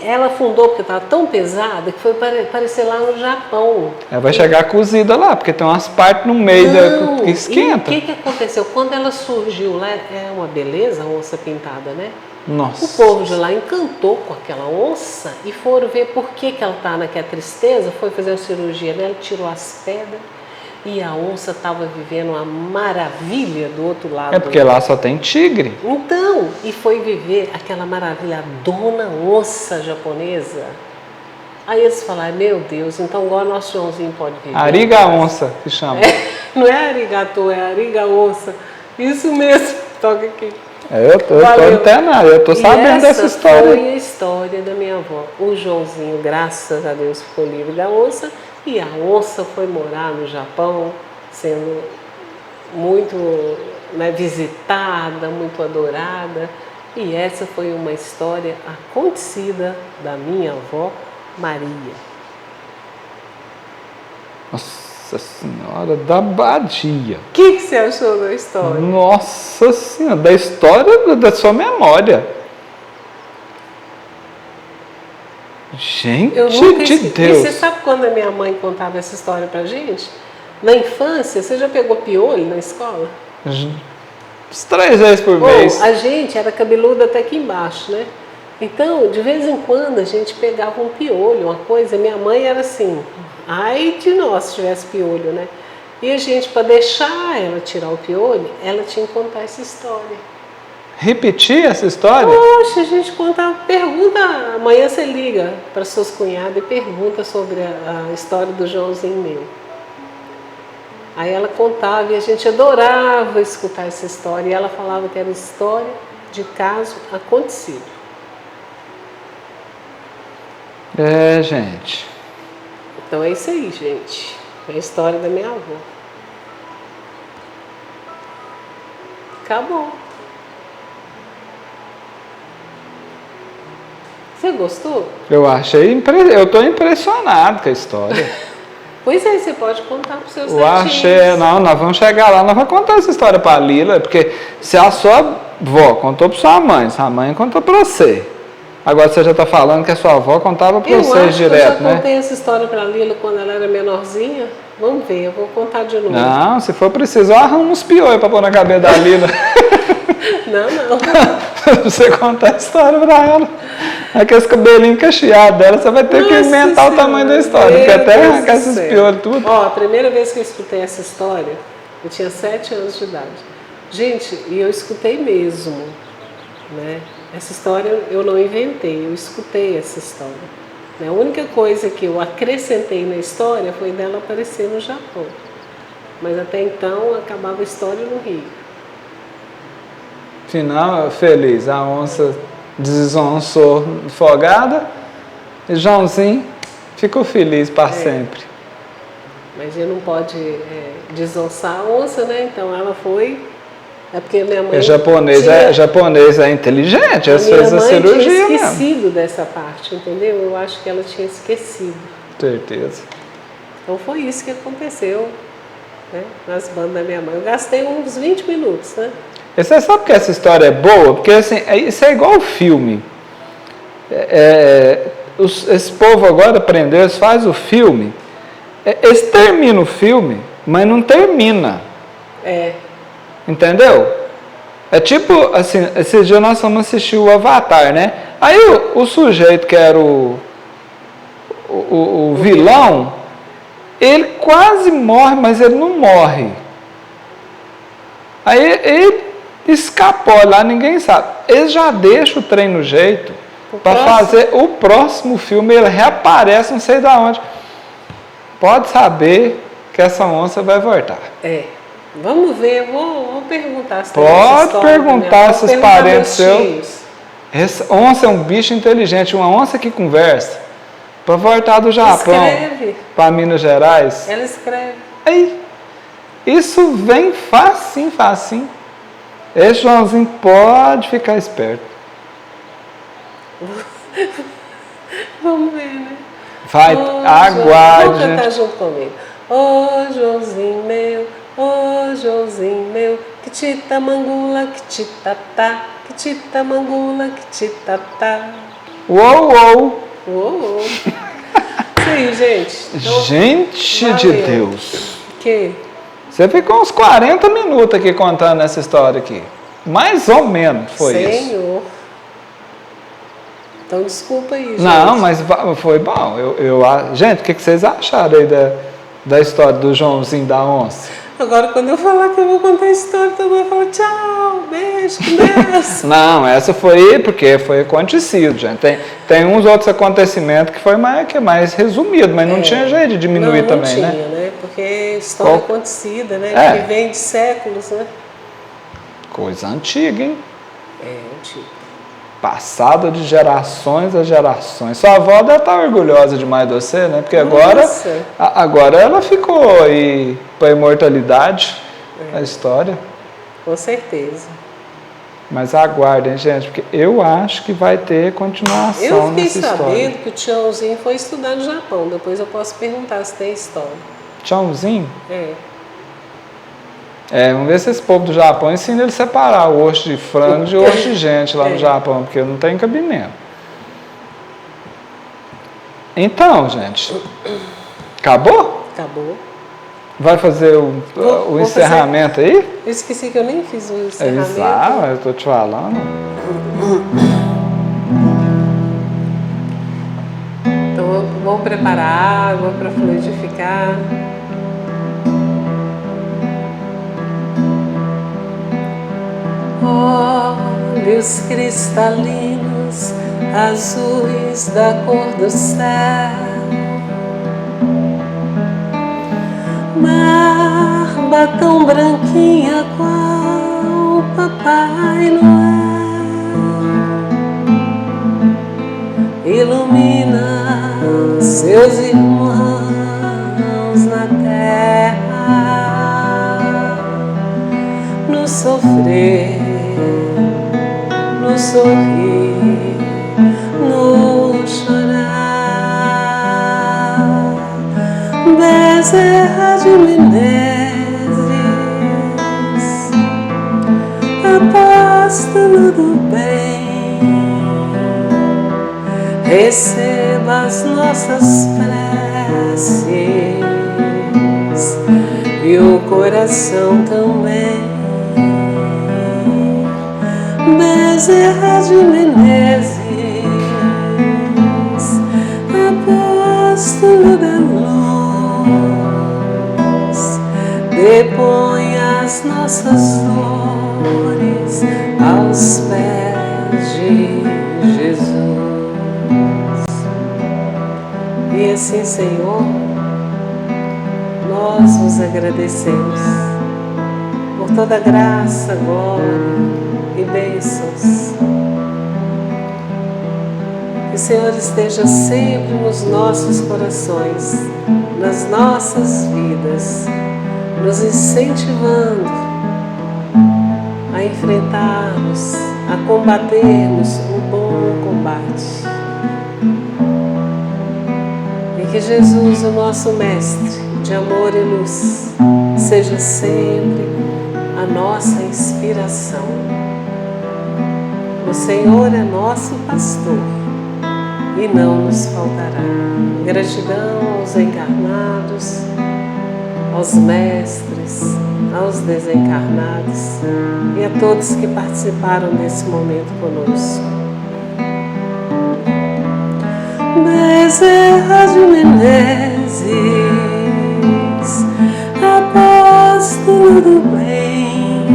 ela afundou porque estava tão pesada que foi aparecer lá no Japão. Ela vai chegar cozida lá, porque tem umas partes no meio que esquenta. E o que aconteceu? Quando ela surgiu lá, é uma beleza, a onça pintada, né? Nossa. O povo de lá encantou com aquela onça e foram ver por que ela está naquela tristeza. Foi fazer uma cirurgia nela, tirou as pedras e a onça estava vivendo uma maravilha do outro lado. É porque lá só tem tigre. Então, e foi viver aquela maravilha, a dona onça japonesa. Aí eles falaram, meu Deus, então agora nosso Joãozinho pode viver. Ariga onça, que chama. Não é arigatô, é ariga onça. Isso mesmo, toca aqui. Eu tô antenado, eu tô sabendo dessa história. Essa foi a história da minha avó. O Joãozinho, graças a Deus, ficou livre da onça E a onça foi morar no Japão, sendo muito, né, visitada, muito adorada. E essa foi uma história acontecida da minha avó Maria. Nossa Senhora da Badia. O que você achou da história? Nossa Senhora, da história da sua memória. Gente de Deus. E você sabe quando a minha mãe contava essa história pra gente? Na infância, você já pegou piolho na escola? Uns 3 vezes por mês. A gente era cabeluda até aqui embaixo, né? Então, de vez em quando, a gente pegava um piolho, uma coisa. Minha mãe era assim, ai de nós se tivesse piolho, né? E a gente, para deixar ela tirar o piolho, ela tinha que contar essa história. Repetir essa história? Poxa, a gente contava, pergunta, amanhã você liga para suas cunhadas e pergunta sobre a história do Joãozinho meu. Aí ela contava e a gente adorava escutar essa história. E ela falava que era história de caso acontecido. É, gente. Então é isso aí, gente. É a história da minha avó. Acabou. Você gostou? Eu achei, eu estou impressionado com a história. Pois é, você pode contar para os seus Eu achei, não, nós vamos chegar lá, nós vamos contar essa história para a Lila, porque se a sua avó contou para sua mãe contou para você. Agora você já está falando que a sua avó contava para vocês direto, né? Eu já contei essa história para a Lila quando ela era menorzinha. Vamos ver, eu vou contar de novo. Não, se for preciso, eu arrumo uns piolhos para pôr na cabeça da Lila. Não. Você contar a história para ela. Aqueles cabelinhos cacheados dela, você vai ter que inventar o tamanho da história, porque até arrancar esses piolhos tudo. Ó, a primeira vez que eu escutei essa história, eu tinha 7 anos de idade. Gente, e eu escutei mesmo, né? Essa história eu não inventei, eu escutei essa história. A única coisa que eu acrescentei na história foi dela aparecer no Japão. Mas até então acabava a história no Rio. Final feliz, a onça desonçou folgada e Joãozinho ficou feliz para sempre. Mas ele não pode desonçar a onça, né? Então ela foi. É porque minha mãe. Japonês é inteligente, ela fez a cirurgia mesmo. Tinha esquecido dessa parte, entendeu? Eu acho que ela tinha esquecido. Certeza. Então foi isso que aconteceu, né, nas bandas da minha mãe. Eu gastei uns 20 minutos, né? E você sabe que essa história é boa? Porque assim, isso é igual filme. Esse povo agora aprendeu, eles fazem o filme, eles terminam o filme, mas não termina. Entendeu? É tipo, assim, esse dia nós fomos assistir o Avatar, né? Aí o sujeito que era o vilão, ele quase morre, mas ele não morre. Aí ele escapou lá, ninguém sabe. Ele já deixa o trem no jeito para fazer o próximo filme, ele reaparece, não sei de onde. Pode saber que essa onça vai voltar. Vamos ver, vou perguntar se pode perguntar se os parentes seus. Essa onça é um bicho inteligente, uma onça que conversa. Para voltar do Japão para Minas Gerais. Ela escreve. Aí, isso vem facinho. Esse Joãozinho pode ficar esperto. Vamos ver, né? Vai, aguarde. Vamos cantar junto comigo. Ô Joãozinho meu, ô Joãozinho meu, que tita mangula, que titatá, que tita mangula, que titatá. Uou! Isso aí, gente. Então, gente de Deus. Que? Você ficou uns 40 minutos aqui contando essa história aqui. Mais ou menos foi isso. Senhor. Então desculpa aí, gente. Não, mas foi bom. Gente, o que vocês acharam aí da história do Joãozinho da onça? Agora, quando eu falar que eu vou contar a história, todo mundo vai falar tchau, beijo, com Deus. Não, essa foi porque foi acontecido, gente. Tem uns outros acontecimentos que foi mais resumido, mas não tinha jeito de diminuir também, né? Não tinha, né? Porque história acontecida, né? Que vem de séculos, né? Coisa antiga, hein? Antiga. passada de gerações a gerações. Sua avó deve estar orgulhosa demais de você, né? Porque agora ela ficou aí para a imortalidade a história. Com certeza. Mas aguardem, gente, porque eu acho que vai ter continuação nessa história. Eu fiquei sabendo que o Tiãozinho foi estudar no Japão. Depois eu posso perguntar se tem história. Tiãozinho? É. Vamos ver se esse povo do Japão ensina ele a separar o osso de frango de osso de gente lá no Japão, porque não tem cabimento. Então, gente, acabou? Acabou. Vai fazer o encerramento aí? Eu esqueci que eu nem fiz o encerramento. Eu estou te falando. Então, vamos preparar água para fluidificar. Olhos cristalinos, azuis da cor do céu, barba tão branquinha qual Papai Noel, ilumina seus irmãos na terra, no sofrer, no sorrir, no chorar. Bezerra de Menezes, apóstolo do bem, receba as nossas preces e o coração também. Bezerra de Menezes, apóstolo da luz, depõe as nossas dores aos pés de Jesus. E assim, Senhor, nós vos agradecemos por toda graça, glória e bênçãos. Que o Senhor esteja sempre nos nossos corações, nas nossas vidas, nos incentivando a enfrentarmos, a combatermos o bom combate. E que Jesus, o nosso Mestre de amor e luz, seja sempre a nossa inspiração. O Senhor é nosso pastor e não nos faltará. Gratidão aos encarnados, aos mestres, aos desencarnados e a todos que participaram desse momento conosco. Bezerra de Menezes, apóstolo do bem,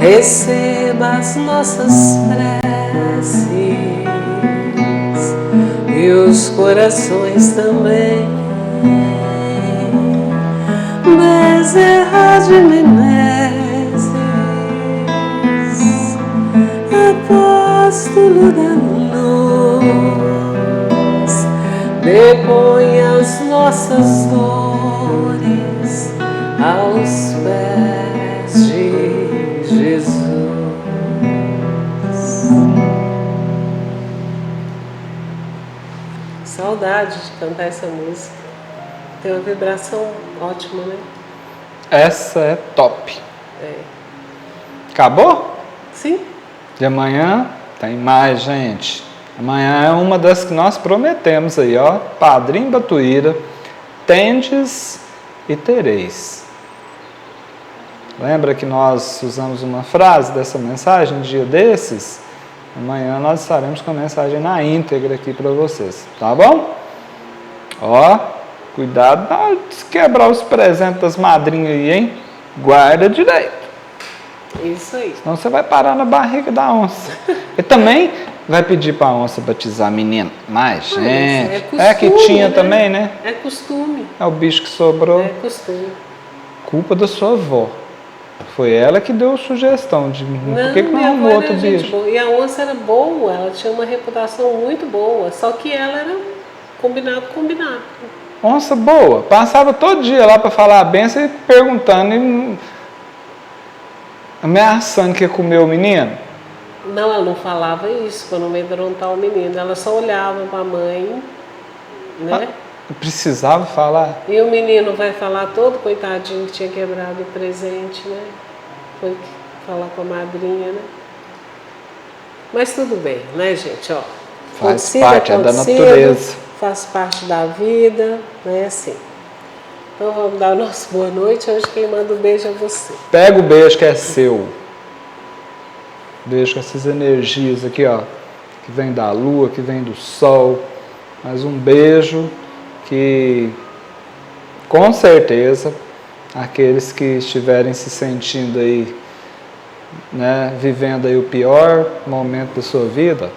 receba as nossas preces e os corações também. Bezerra de Menezes, apóstolo da luz, depõe as nossas dores aos pés de Jesus. Saudade de cantar essa música. Tem uma vibração ótima, né? Essa é top. É. Acabou? Sim. De amanhã tem mais, gente. Amanhã é uma das que nós prometemos aí, ó. Padrim Batuíra, tendes e tereis. Lembra que nós usamos uma frase dessa mensagem um dia desses? Amanhã nós estaremos com a mensagem na íntegra aqui para vocês, tá bom? Ó, cuidado para quebrar os presentes das madrinhas aí, hein? Guarda direito. Isso aí. Senão você vai parar na barriga da onça. E também vai pedir para a onça batizar a menina. Mas, gente, é costume, que tinha, né? Também, né? É costume. É o bicho que sobrou. É costume. Culpa da sua avó. Foi ela que deu sugestão de por que não arrumou outro bicho? E a onça era boa, ela tinha uma reputação muito boa, só que ela era combinado. Onça boa, passava todo dia lá para falar a benção e perguntando, e ameaçando que ia comer o menino. Não, ela não falava isso para não amedrontar o menino, ela só olhava para a mãe, né? Precisava falar. E o menino vai falar todo coitadinho que tinha quebrado o presente, né? Foi falar com a madrinha, né? Mas tudo bem, né, gente? Ó, faz parte, é da natureza. Faz parte da vida, né? Assim. Então vamos dar o nosso boa noite. Hoje quem manda um beijo é você. Pega o beijo que é seu. Beijo com essas energias aqui, ó. Que vem da lua, que vem do sol. Mas um beijo que, com certeza, aqueles que estiverem se sentindo aí, né, vivendo aí o pior momento da sua vida,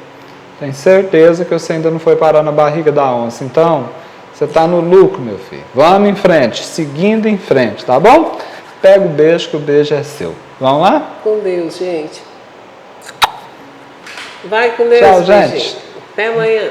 tem certeza que você ainda não foi parar na barriga da onça. Então, você está no lucro, meu filho. Vamos em frente, seguindo em frente, tá bom? Pega o beijo que o beijo é seu. Vamos lá? Com Deus, gente. Vai com Deus, tchau, gente. Até amanhã.